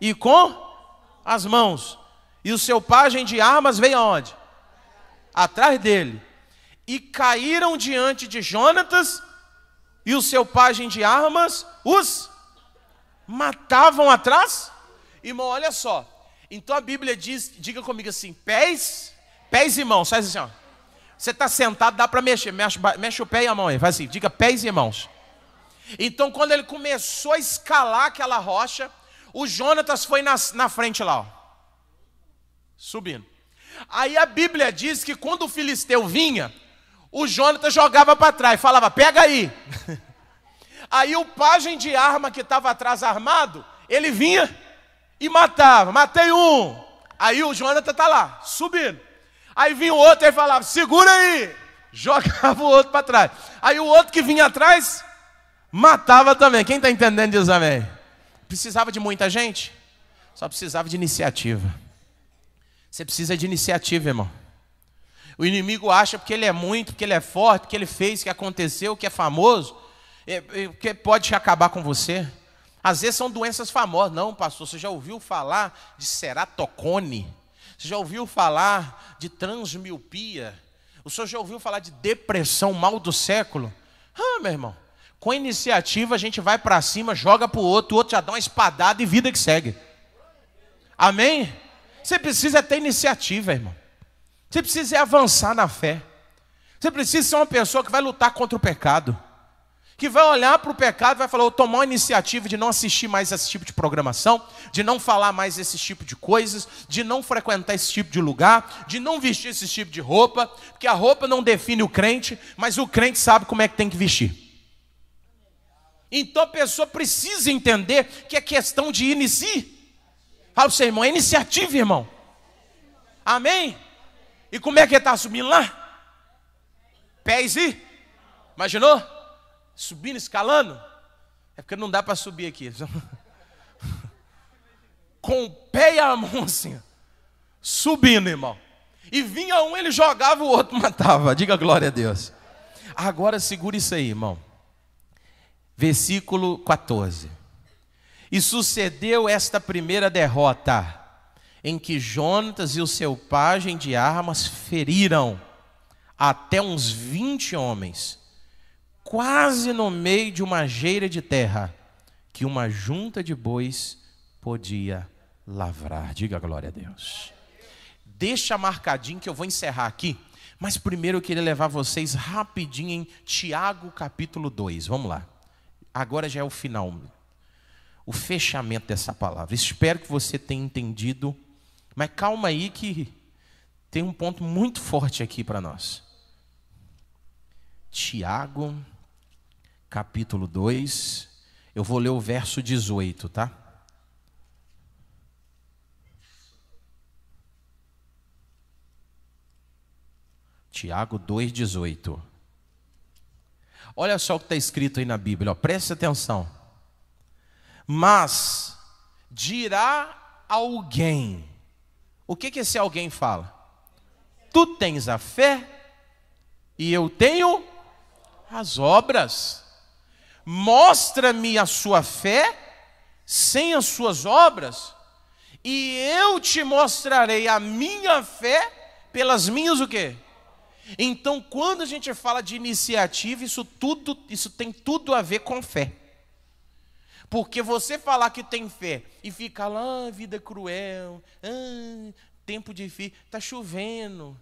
e com as mãos. E o seu pajem de armas veio aonde? Atrás dele. E caíram diante de Jonatas, e o seu pajem de armas os matavam atrás. Irmão, olha só. Então a Bíblia diz, diga comigo assim: pés e mãos. Faz assim, ó. Você está sentado, dá para mexer. Mexe o pé e a mão aí. Faz assim, diga pés e mãos. Então quando ele começou a escalar aquela rocha, o Jonatas foi na frente lá, ó, subindo. Aí a Bíblia diz que quando o filisteu vinha, o Jonatas jogava para trás, falava: pega aí. Aí o pajem de arma que estava atrás armado, ele vinha e matava. Matei um. Aí o Jonatas está lá, subindo. Aí vinha o outro e falava: segura aí. Jogava o outro para trás. Aí o outro que vinha atrás, matava também. Quem está entendendo diz amém. Precisava de muita gente? Só precisava de iniciativa. Você precisa de iniciativa, irmão. O inimigo acha porque ele é muito, porque ele é forte, porque ele fez, que aconteceu, que é famoso, que pode acabar com você. Às vezes são doenças famosas. Não, pastor, você já ouviu falar de ceratocone? Você já ouviu falar de transmiopia? O senhor já ouviu falar de depressão, mal do século? Ah, meu irmão, com iniciativa a gente vai para cima, joga para o outro já dá uma espadada e vida que segue. Amém? Você precisa ter iniciativa, irmão. Você precisa avançar na fé. Você precisa ser uma pessoa que vai lutar contra o pecado. que vai olhar para o pecado e vai falar, eu tomar a iniciativa de não assistir mais esse tipo de programação, de não falar mais esse tipo de coisas, de não frequentar esse tipo de lugar, de não vestir esse tipo de roupa, porque a roupa não define o crente, mas o crente sabe como é que tem que vestir. Então a pessoa precisa entender que é questão de iniciar. Fala para o seu irmão, é iniciativa, irmão. Amém? E como é que ele está subindo lá? Pés e? Imaginou? Subindo, escalando? É porque não dá para subir aqui. Com o pé e a mão assim, subindo, irmão. E vinha um, ele jogava, o outro matava. Diga glória a Deus. Agora segura isso aí, irmão. Versículo 14. E sucedeu esta primeira derrota, em que Jonatas e o seu pajem de armas feriram até uns 20 homens, quase no meio de uma geira de terra, que uma junta de bois podia lavrar. Diga glória a Deus. Deixa marcadinho que eu vou encerrar aqui, mas primeiro eu queria levar vocês rapidinho em Tiago capítulo 2. Vamos lá. Agora já é o final, o fechamento dessa palavra. Espero que você tenha entendido, mas calma aí que tem um ponto muito forte aqui para nós. Tiago, capítulo 2, eu vou ler o verso 18, tá? Tiago 2,18. Olha só o que está escrito aí na Bíblia, ó, preste atenção. Mas dirá alguém, o que esse alguém fala? Tu tens a fé e eu tenho as obras. Mostra-me a sua fé sem as suas obras, e eu te mostrarei a minha fé pelas minhas o quê? Então, quando a gente fala de iniciativa, isso tem tudo a ver com fé. Porque você falar que tem fé e ficar lá, vida cruel, tempo difícil, está chovendo,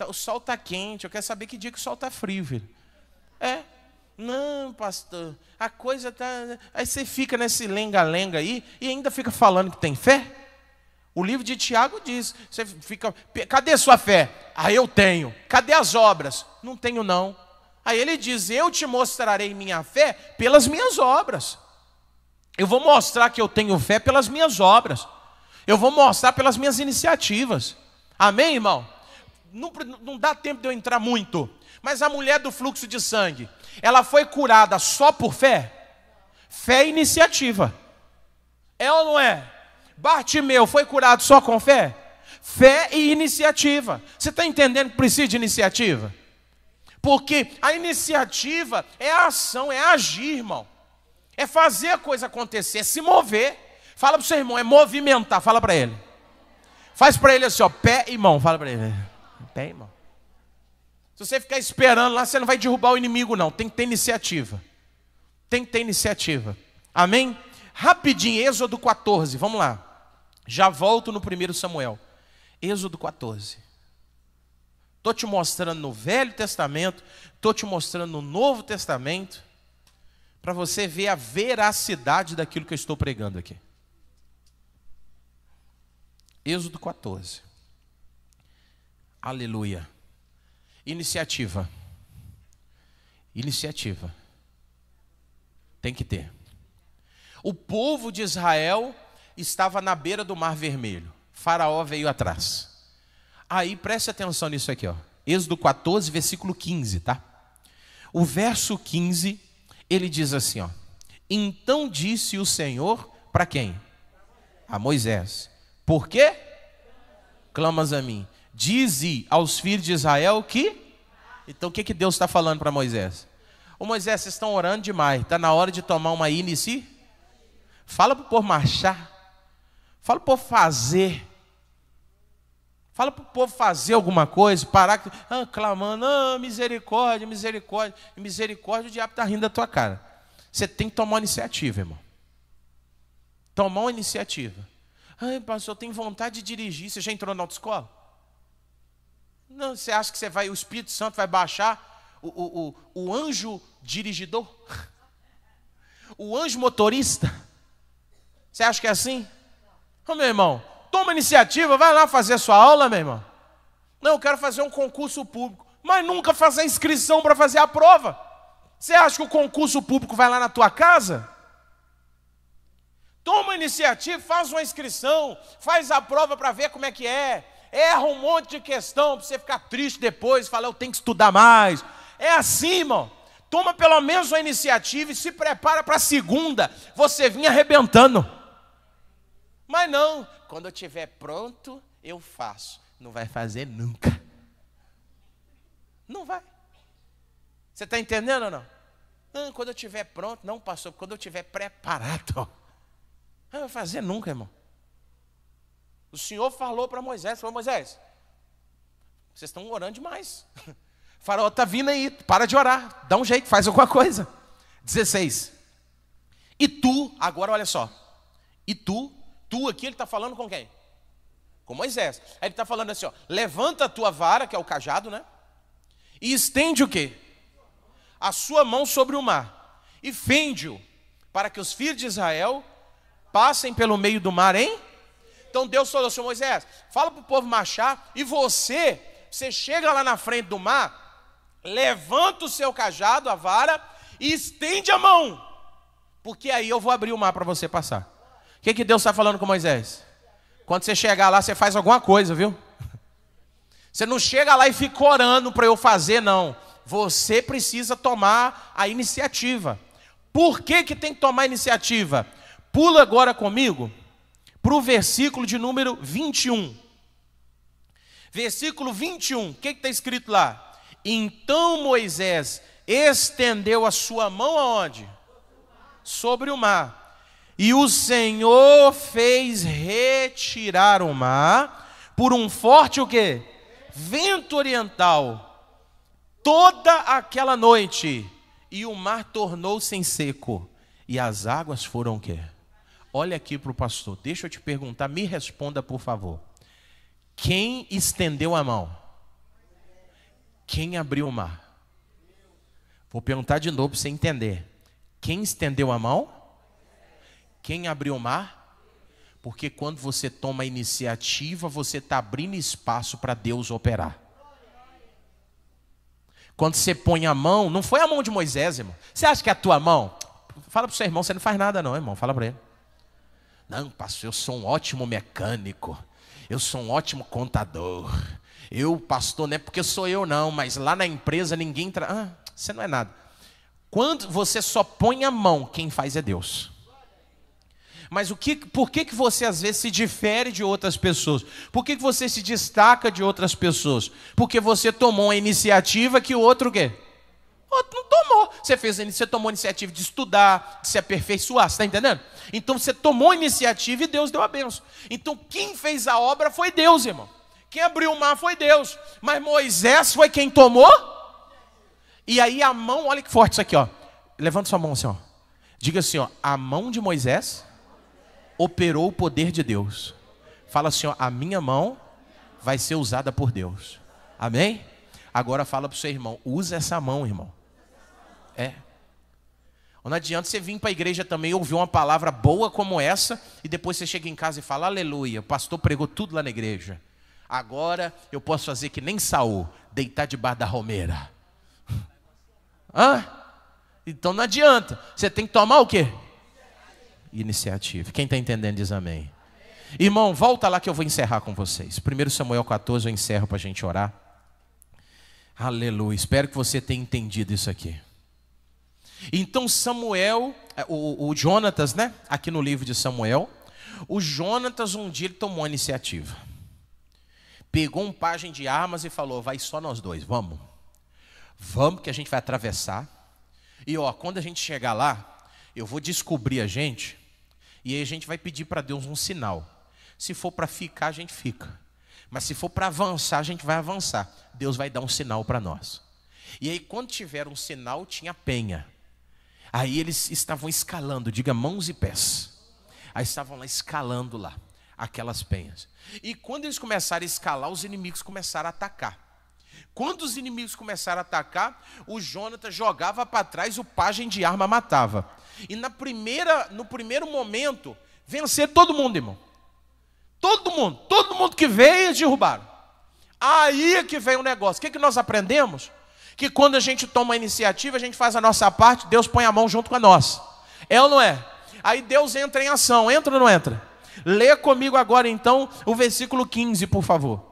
o sol está quente, eu quero saber que dia que o sol está frio, filho. Não, pastor, a coisa está... Aí você fica nesse lenga-lenga aí e ainda fica falando que tem fé? O livro de Tiago diz, você fica, cadê sua fé? Eu tenho. Cadê as obras? Não tenho não. Aí ele diz, eu te mostrarei minha fé pelas minhas obras. Eu vou mostrar que eu tenho fé pelas minhas obras. Eu vou mostrar pelas minhas iniciativas. Amém, irmão? Não dá tempo de eu entrar muito. Mas a mulher do fluxo de sangue, ela foi curada só por fé? Fé e iniciativa. É ou não é? Bartimeu foi curado só com fé? Fé e iniciativa. Você está entendendo que precisa de iniciativa? Porque a iniciativa é a ação, é agir, irmão. É fazer a coisa acontecer, é se mover. Fala para o seu irmão, é movimentar. Fala para ele. Faz para ele assim, ó, pé e mão. Fala para ele. Pé e mão. Se você ficar esperando lá, você não vai derrubar o inimigo, não. Tem que ter iniciativa. Tem que ter iniciativa. Amém? Rapidinho, Êxodo 14, vamos lá. Já volto no 1 Samuel. Êxodo 14. Estou te mostrando no Velho Testamento, estou te mostrando no Novo Testamento, para você ver a veracidade daquilo que eu estou pregando aqui. Êxodo 14. Aleluia. Iniciativa. Iniciativa. Tem que ter. O povo de Israel estava na beira do Mar Vermelho. Faraó veio atrás. Aí preste atenção nisso aqui, ó. Êxodo 14, versículo 15, tá? O verso 15, ele diz assim, ó. Então disse o Senhor para quem? A Moisés. Por quê? Clamas a mim. Dize aos filhos de Israel que... Então o que Deus está falando para Moisés? Ô Moisés, vocês estão orando demais. Está na hora de tomar uma inici? Fala para o povo marchar. Fala para o povo fazer. Fala para o povo fazer alguma coisa. Parar clamando, misericórdia, misericórdia. E misericórdia, o diabo está rindo da tua cara. Você tem que tomar uma iniciativa, irmão. Tomar uma iniciativa. Pastor, eu tenho vontade de dirigir. Você já entrou na autoescola? Não, você acha que o Espírito Santo vai baixar o anjo dirigidor? O anjo motorista? Você acha que é assim? Ô, meu irmão, toma iniciativa, vai lá fazer a sua aula, meu irmão. Não, eu quero fazer um concurso público, mas nunca fazer inscrição para fazer a prova. Você acha que o concurso público vai lá na tua casa? Toma iniciativa, faz uma inscrição, faz a prova para ver como é que é. Erra um monte de questão para você ficar triste depois, falar eu tenho que estudar mais. É assim, irmão. Toma pelo menos uma iniciativa e se prepara para a segunda, você vinha arrebentando. Mas não, quando eu estiver pronto, eu faço. Não vai fazer nunca. Não vai. Você está entendendo ou não? Não, quando eu estiver pronto, não, pastor, quando eu estiver preparado. Não vai fazer nunca, irmão. O Senhor falou para Moisés, falou, Moisés, vocês estão orando demais. O faraó está vindo aí, para de orar, dá um jeito, faz alguma coisa. 16. E tu, agora olha só, e tu aqui ele está falando com quem? Com Moisés. Aí ele está falando assim, ó, levanta a tua vara, que é o cajado, né? E estende o quê? A sua mão sobre o mar. E fende-o, para que os filhos de Israel passem pelo meio do mar, hein? Então Deus falou assim, Moisés, fala para o povo marchar, e você chega lá na frente do mar, levanta o seu cajado, a vara, e estende a mão, porque aí eu vou abrir o mar para você passar. O que Deus está falando com Moisés? Quando você chegar lá, você faz alguma coisa, viu? Você não chega lá e fica orando para eu fazer, não. Você precisa tomar a iniciativa. Por que tem que tomar a iniciativa? Pula agora comigo para o versículo de número 21. Versículo 21, o que está escrito lá? Então Moisés estendeu a sua mão aonde? Sobre o mar. E o Senhor fez retirar o mar por um forte o quê? Vento oriental. Toda aquela noite. E o mar tornou-se em seco. E as águas foram o quê? Olha aqui para o pastor. Deixa eu te perguntar, me responda por favor. Quem estendeu a mão? Quem abriu o mar? Vou perguntar de novo para você entender. Quem estendeu a mão? Quem abriu o mar? Porque quando você toma a iniciativa, você está abrindo espaço para Deus operar. Quando você põe a mão, não foi a mão de Moisés, irmão. Você acha que é a tua mão? Fala para o seu irmão, você não faz nada não, irmão. Fala para ele. Não, pastor, eu sou um ótimo mecânico. Eu sou um ótimo contador. Eu, pastor, não é porque sou eu não, mas lá na empresa ninguém... você não é nada. Quando você só põe a mão, quem faz é Deus. Mas por que você às vezes se difere de outras pessoas? Por que você se destaca de outras pessoas? Porque você tomou uma iniciativa que o outro o quê? O outro não tomou. Você tomou a iniciativa de estudar, de se aperfeiçoar, você está entendendo? Então você tomou a iniciativa e Deus deu a bênção. Então quem fez a obra foi Deus, irmão. Quem abriu o mar foi Deus. Mas Moisés foi quem tomou? E aí a mão, olha que forte isso aqui, ó. Levanta sua mão assim, ó. Diga assim, ó, a mão de Moisés operou o poder de Deus. Fala assim, ó, a minha mão vai ser usada por Deus. Amém? Agora fala para o seu irmão, usa essa mão, irmão. Não adianta você vir para a igreja também ouvir uma palavra boa como essa e depois você chega em casa e fala, aleluia, o pastor pregou tudo lá na igreja. Agora eu posso fazer que nem Saul, deitar debaixo da romeira. Então não adianta. Você tem que tomar o quê? Iniciativa. Quem está entendendo diz amém. Irmão, volta lá que eu vou encerrar com vocês. 1 Samuel 14 eu encerro para a gente orar. Aleluia. Espero que você tenha entendido isso aqui. Então Samuel, o Jonatas, né? Aqui no livro de Samuel, o Jonatas um dia ele tomou a iniciativa. Pegou um pajem de armas e falou, vai só nós dois, vamos. Vamos que a gente vai atravessar. E ó, quando a gente chegar lá, eu vou descobrir a gente. E aí a gente vai pedir para Deus um sinal. Se for para ficar, a gente fica. Mas se for para avançar, a gente vai avançar. Deus vai dar um sinal para nós. E aí quando tiver um sinal, tinha penha. Aí eles estavam escalando, diga mãos e pés. Aí estavam lá escalando lá, aquelas penhas. E quando eles começaram a escalar, os inimigos começaram a atacar. Quando os inimigos começaram a atacar, o Jonatas jogava para trás, o pajem de arma matava. E no primeiro momento, vencer todo mundo, irmão. Todo mundo que veio, eles derrubaram. Aí é que vem o negócio. O que nós aprendemos? Que quando a gente toma a iniciativa, a gente faz a nossa parte, Deus põe a mão junto com a nossa. É ou não é? Aí Deus entra em ação, entra ou não entra? Lê comigo agora então o versículo 15, por favor.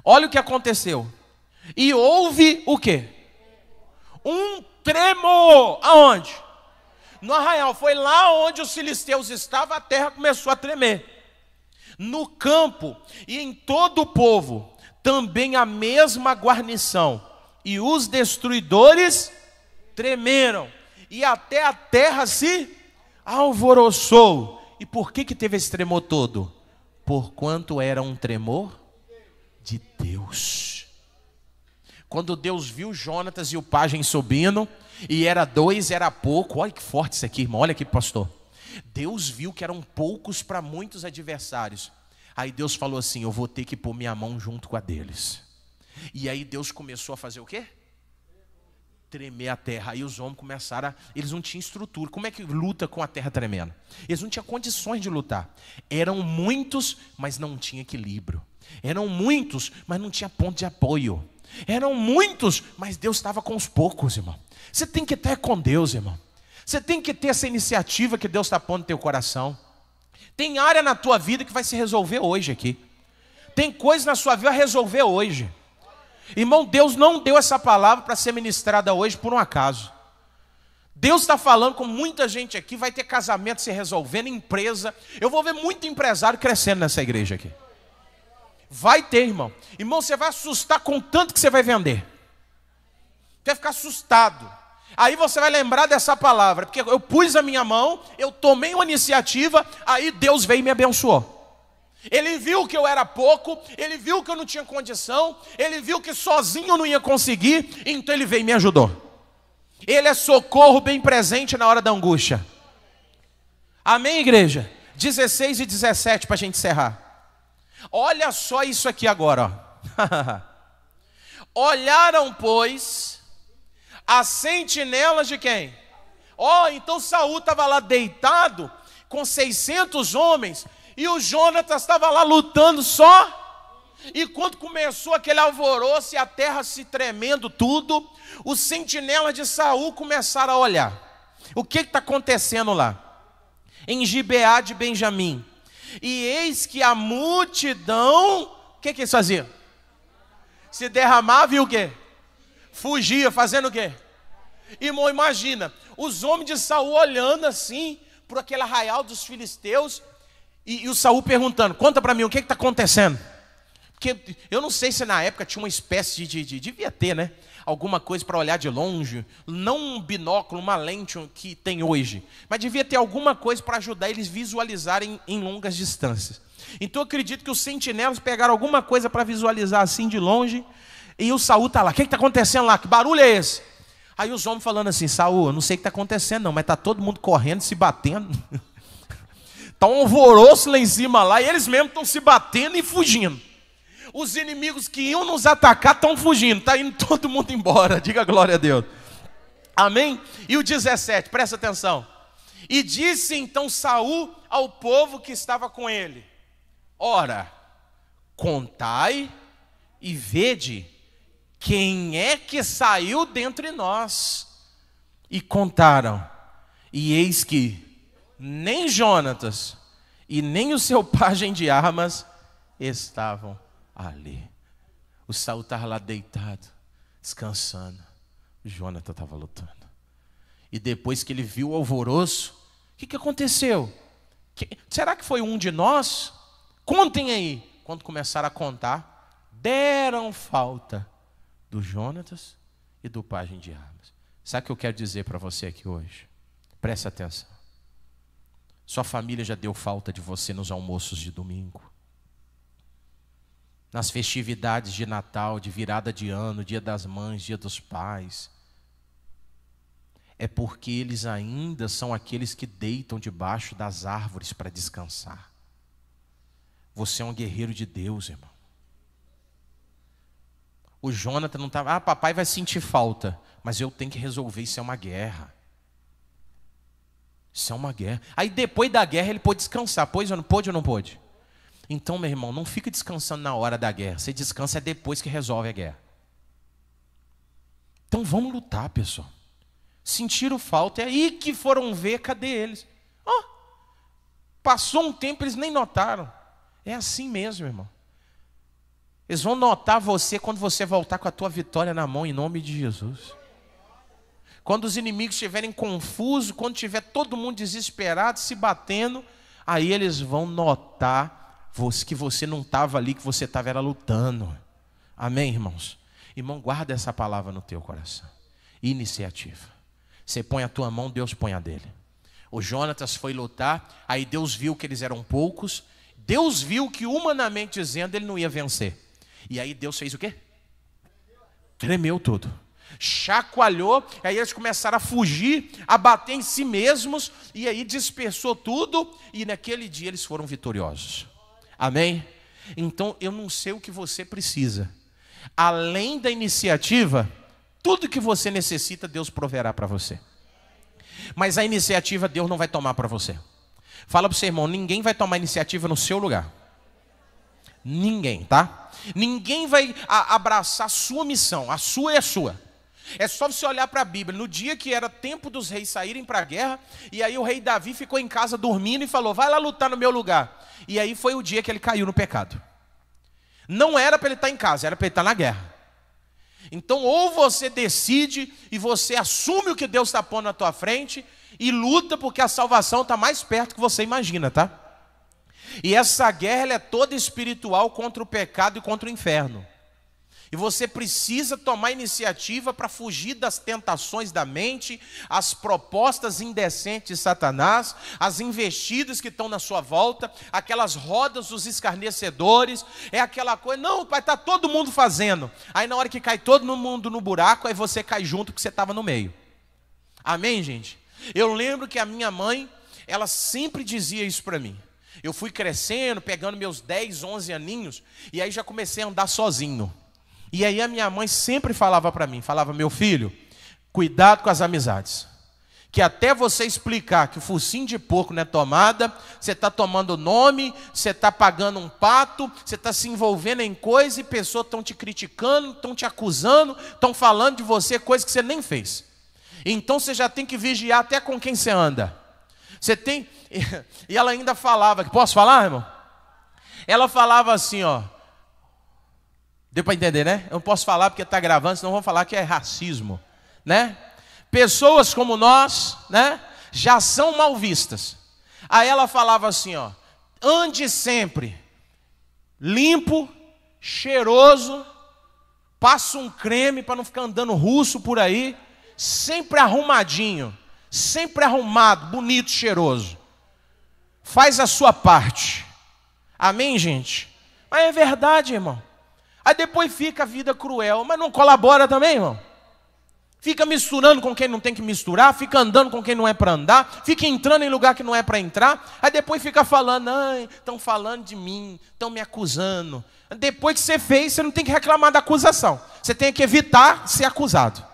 Olha o que aconteceu. E houve o quê? Um tremor. Aonde? No arraial. Foi lá onde os filisteus estavam, a terra começou a tremer. No campo e em todo o povo, também a mesma guarnição. E os destruidores tremeram. E até a terra se alvoroçou. E por que teve esse tremor todo? Porquanto era um tremor de Deus. Quando Deus viu Jonatas e o pajem subindo, e era 2, era pouco. Olha que forte isso aqui, irmão. Olha aqui, pastor. Deus viu que eram poucos para muitos adversários. Aí Deus falou assim: eu vou ter que pôr minha mão junto com a deles. E aí Deus começou a fazer o quê? Tremer a terra. Aí os homens começaram eles não tinham estrutura. Como é que luta com a terra tremendo? Eles não tinham condições de lutar. Eram muitos, mas não tinha equilíbrio. Eram muitos, mas não tinha ponto de apoio. Eram muitos, mas Deus estava com os poucos, irmão. Você tem que estar com Deus, irmão. Você tem que ter essa iniciativa que Deus está pondo no teu coração. Tem área na tua vida que vai se resolver hoje aqui. Tem coisa na sua vida a resolver hoje. Irmão, Deus não deu essa palavra para ser ministrada hoje por um acaso. Deus está falando com muita gente aqui, vai ter casamento se resolvendo, empresa. Eu vou ver muito empresário crescendo nessa igreja aqui. Vai ter, irmão. Irmão, você vai assustar com o tanto que você vai vender. Você vai ficar assustado. Aí você vai lembrar dessa palavra, porque eu pus a minha mão, eu tomei uma iniciativa, aí Deus veio e me abençoou. Ele viu que eu era pouco, ele viu que eu não tinha condição, ele viu que sozinho eu não ia conseguir, então ele veio e me ajudou. Ele é socorro bem presente na hora da angústia. Amém, igreja? 16 e 17 para a gente encerrar. Olha só isso aqui agora, ó. Olharam, pois, as sentinelas de quem? Então Saul estava lá deitado com 600 homens e o Jonatas estava lá lutando só. E quando começou aquele alvoroço e a terra se tremendo tudo, os sentinelas de Saul começaram a olhar. O que está acontecendo lá? Em Gibeá de Benjamim. E eis que a multidão, o que eles faziam? Se derramava e o quê? Fugia, fazendo o quê? Irmão, imagina, os homens de Saul olhando assim, por aquele arraial dos filisteus, e o Saul perguntando: conta para mim, o que está acontecendo? Porque eu não sei se na época tinha uma espécie devia ter, né? Alguma coisa para olhar de longe, não um binóculo, uma lente que tem hoje, mas devia ter alguma coisa para ajudar eles visualizarem em longas distâncias. Então eu acredito que os sentinelas pegaram alguma coisa para visualizar assim de longe, e o Saul está lá: o que está acontecendo lá? Que barulho é esse? Aí os homens falando assim: Saul, eu não sei o que está acontecendo não, mas está todo mundo correndo, se batendo. Está um alvoroço lá em cima lá, e eles mesmos estão se batendo e fugindo. Os inimigos que iam nos atacar estão fugindo, está indo todo mundo embora, diga glória a Deus. Amém? E o 17, presta atenção. E disse então Saul ao povo que estava com ele: ora, contai e vede quem é que saiu dentre nós. E contaram, e eis que nem Jonatas e nem o seu pajem de armas estavam ali. O Saul estava lá deitado, descansando. O Jonatas estava lutando. E depois que ele viu o alvoroço, o que aconteceu? Será que foi um de nós? Contem aí. Quando começaram a contar, deram falta do Jonatas e do pajem de armas. Sabe o que eu quero dizer para você aqui hoje? Presta atenção. Sua família já deu falta de você nos almoços de domingo, nas festividades de Natal, de virada de ano, Dia das Mães, Dia dos Pais. É porque eles ainda são aqueles que deitam debaixo das árvores para descansar. Você é um guerreiro de Deus, irmão. O Jonathan não estava, papai vai sentir falta, mas eu tenho que resolver, isso é uma guerra. Isso é uma guerra. Aí depois da guerra ele pôde descansar, pôde ou não pôde? Então, meu irmão, não fica descansando na hora da guerra, você descansa depois que resolve a guerra. Então vamos lutar, pessoal. Sentiram falta, é aí que foram ver, cadê eles? Passou um tempo, eles nem notaram. É assim mesmo, irmão. Eles vão notar você quando você voltar com a tua vitória na mão, em nome de Jesus. Quando os inimigos estiverem confusos, quando tiver todo mundo desesperado, se batendo, aí eles vão notar que você não estava ali, que você estava lutando. Amém, irmãos? Irmão, guarda essa palavra no teu coração. Iniciativa. Você põe a tua mão, Deus põe a dele. O Jonatas foi lutar, aí Deus viu que eles eram poucos, Deus viu que humanamente dizendo ele não ia vencer. E aí Deus fez o quê? Tremeu tudo. Chacoalhou, aí eles começaram a fugir, a bater em si mesmos, e aí dispersou tudo, e naquele dia eles foram vitoriosos. Amém? Então eu não sei o que você precisa. Além da iniciativa, tudo que você necessita, Deus proverá para você. Mas a iniciativa Deus não vai tomar para você. Fala para o seu irmão, ninguém vai tomar iniciativa no seu lugar. Ninguém, tá? Ninguém vai abraçar a sua missão, a sua é a sua. É só você olhar para a Bíblia, no dia que era tempo dos reis saírem para a guerra, e aí o rei Davi ficou em casa dormindo e falou, vai lá lutar no meu lugar. E aí foi o dia que ele caiu no pecado. Não era para ele estar em casa, era para ele estar na guerra. Então ou você decide e você assume o que Deus está pondo na tua frente e luta, porque a salvação está mais perto que você imagina, tá? E essa guerra ela é toda espiritual contra o pecado e contra o inferno. E você precisa tomar iniciativa para fugir das tentações da mente, as propostas indecentes de Satanás, as investidas que estão na sua volta, aquelas rodas dos escarnecedores, é aquela coisa, não, vai estar todo mundo fazendo. Aí na hora que cai todo mundo no buraco, aí você cai junto porque você estava no meio. Amém, gente? Eu lembro que a minha mãe, ela sempre dizia isso para mim. Eu fui crescendo, pegando meus 10, 11 aninhos, e aí já comecei a andar sozinho. E aí a minha mãe sempre falava para mim, falava, meu filho, cuidado com as amizades. Que até você explicar que o focinho de porco não é tomada, você está tomando nome, você está pagando um pato, você está se envolvendo em coisa e pessoas estão te criticando, estão te acusando, estão falando de você coisas que você nem fez. Então você já tem que vigiar até com quem você anda. Você tem... E ela ainda falava, posso falar, irmão? Ela falava assim, ó. Deu para entender, né? Eu não posso falar porque está gravando, senão vão falar que é racismo, né? Pessoas como nós, né? Já são mal vistas. Aí ela falava assim, ó. Ande sempre limpo, cheiroso, passa um creme para não ficar andando russo por aí, sempre arrumadinho, sempre arrumado, bonito, cheiroso. Faz a sua parte. Amém, gente? Mas é verdade, irmão. Aí depois fica a vida cruel, mas não colabora também, irmão? Fica misturando com quem não tem que misturar, fica andando com quem não é para andar, fica entrando em lugar que não é para entrar, aí depois fica falando, estão falando de mim, estão me acusando. Depois que você fez, você não tem que reclamar da acusação, você tem que evitar ser acusado.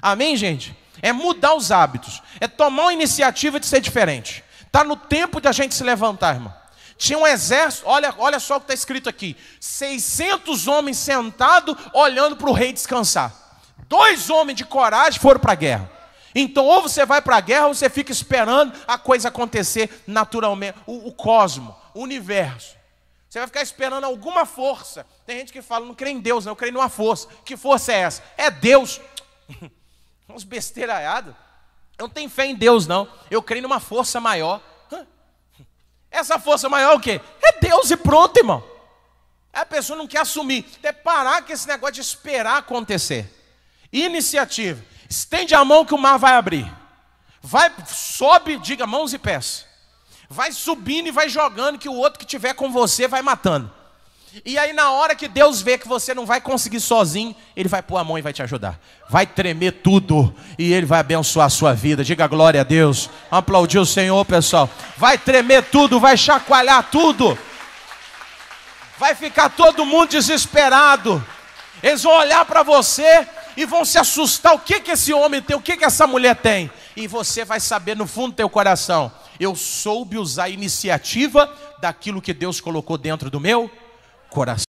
Amém, gente? É mudar os hábitos, é tomar uma iniciativa de ser diferente. Está no tempo de a gente se levantar, irmão. Tinha um exército, olha só o que está escrito aqui. 600 homens sentados, olhando para o rei descansar. 2 homens de coragem foram para a guerra. Então, ou você vai para a guerra, ou você fica esperando a coisa acontecer naturalmente. O cosmo, o universo. Você vai ficar esperando alguma força. Tem gente que fala, não crê em Deus, não, eu creio numa força. Que força é essa? É Deus. Uns besteiraiados. Eu não tenho fé em Deus, não. Eu creio numa força maior. Essa força maior é o quê? É Deus e pronto, irmão. A pessoa não quer assumir. Tem que parar com esse negócio de esperar acontecer. Iniciativa. Estende a mão que o mar vai abrir. Vai, sobe, diga mãos e pés. Vai subindo e vai jogando que o outro que tiver com você vai matando. E aí na hora que Deus vê que você não vai conseguir sozinho, Ele vai pôr a mão e vai te ajudar. Vai tremer tudo e Ele vai abençoar a sua vida. Diga glória a Deus. Aplaudir o Senhor, pessoal. Vai tremer tudo, vai chacoalhar tudo. Vai ficar todo mundo desesperado. Eles vão olhar para você e vão se assustar. O que esse homem tem? O que essa mulher tem? E você vai saber no fundo do teu coração: eu soube usar a iniciativa daquilo que Deus colocou dentro do meu coração.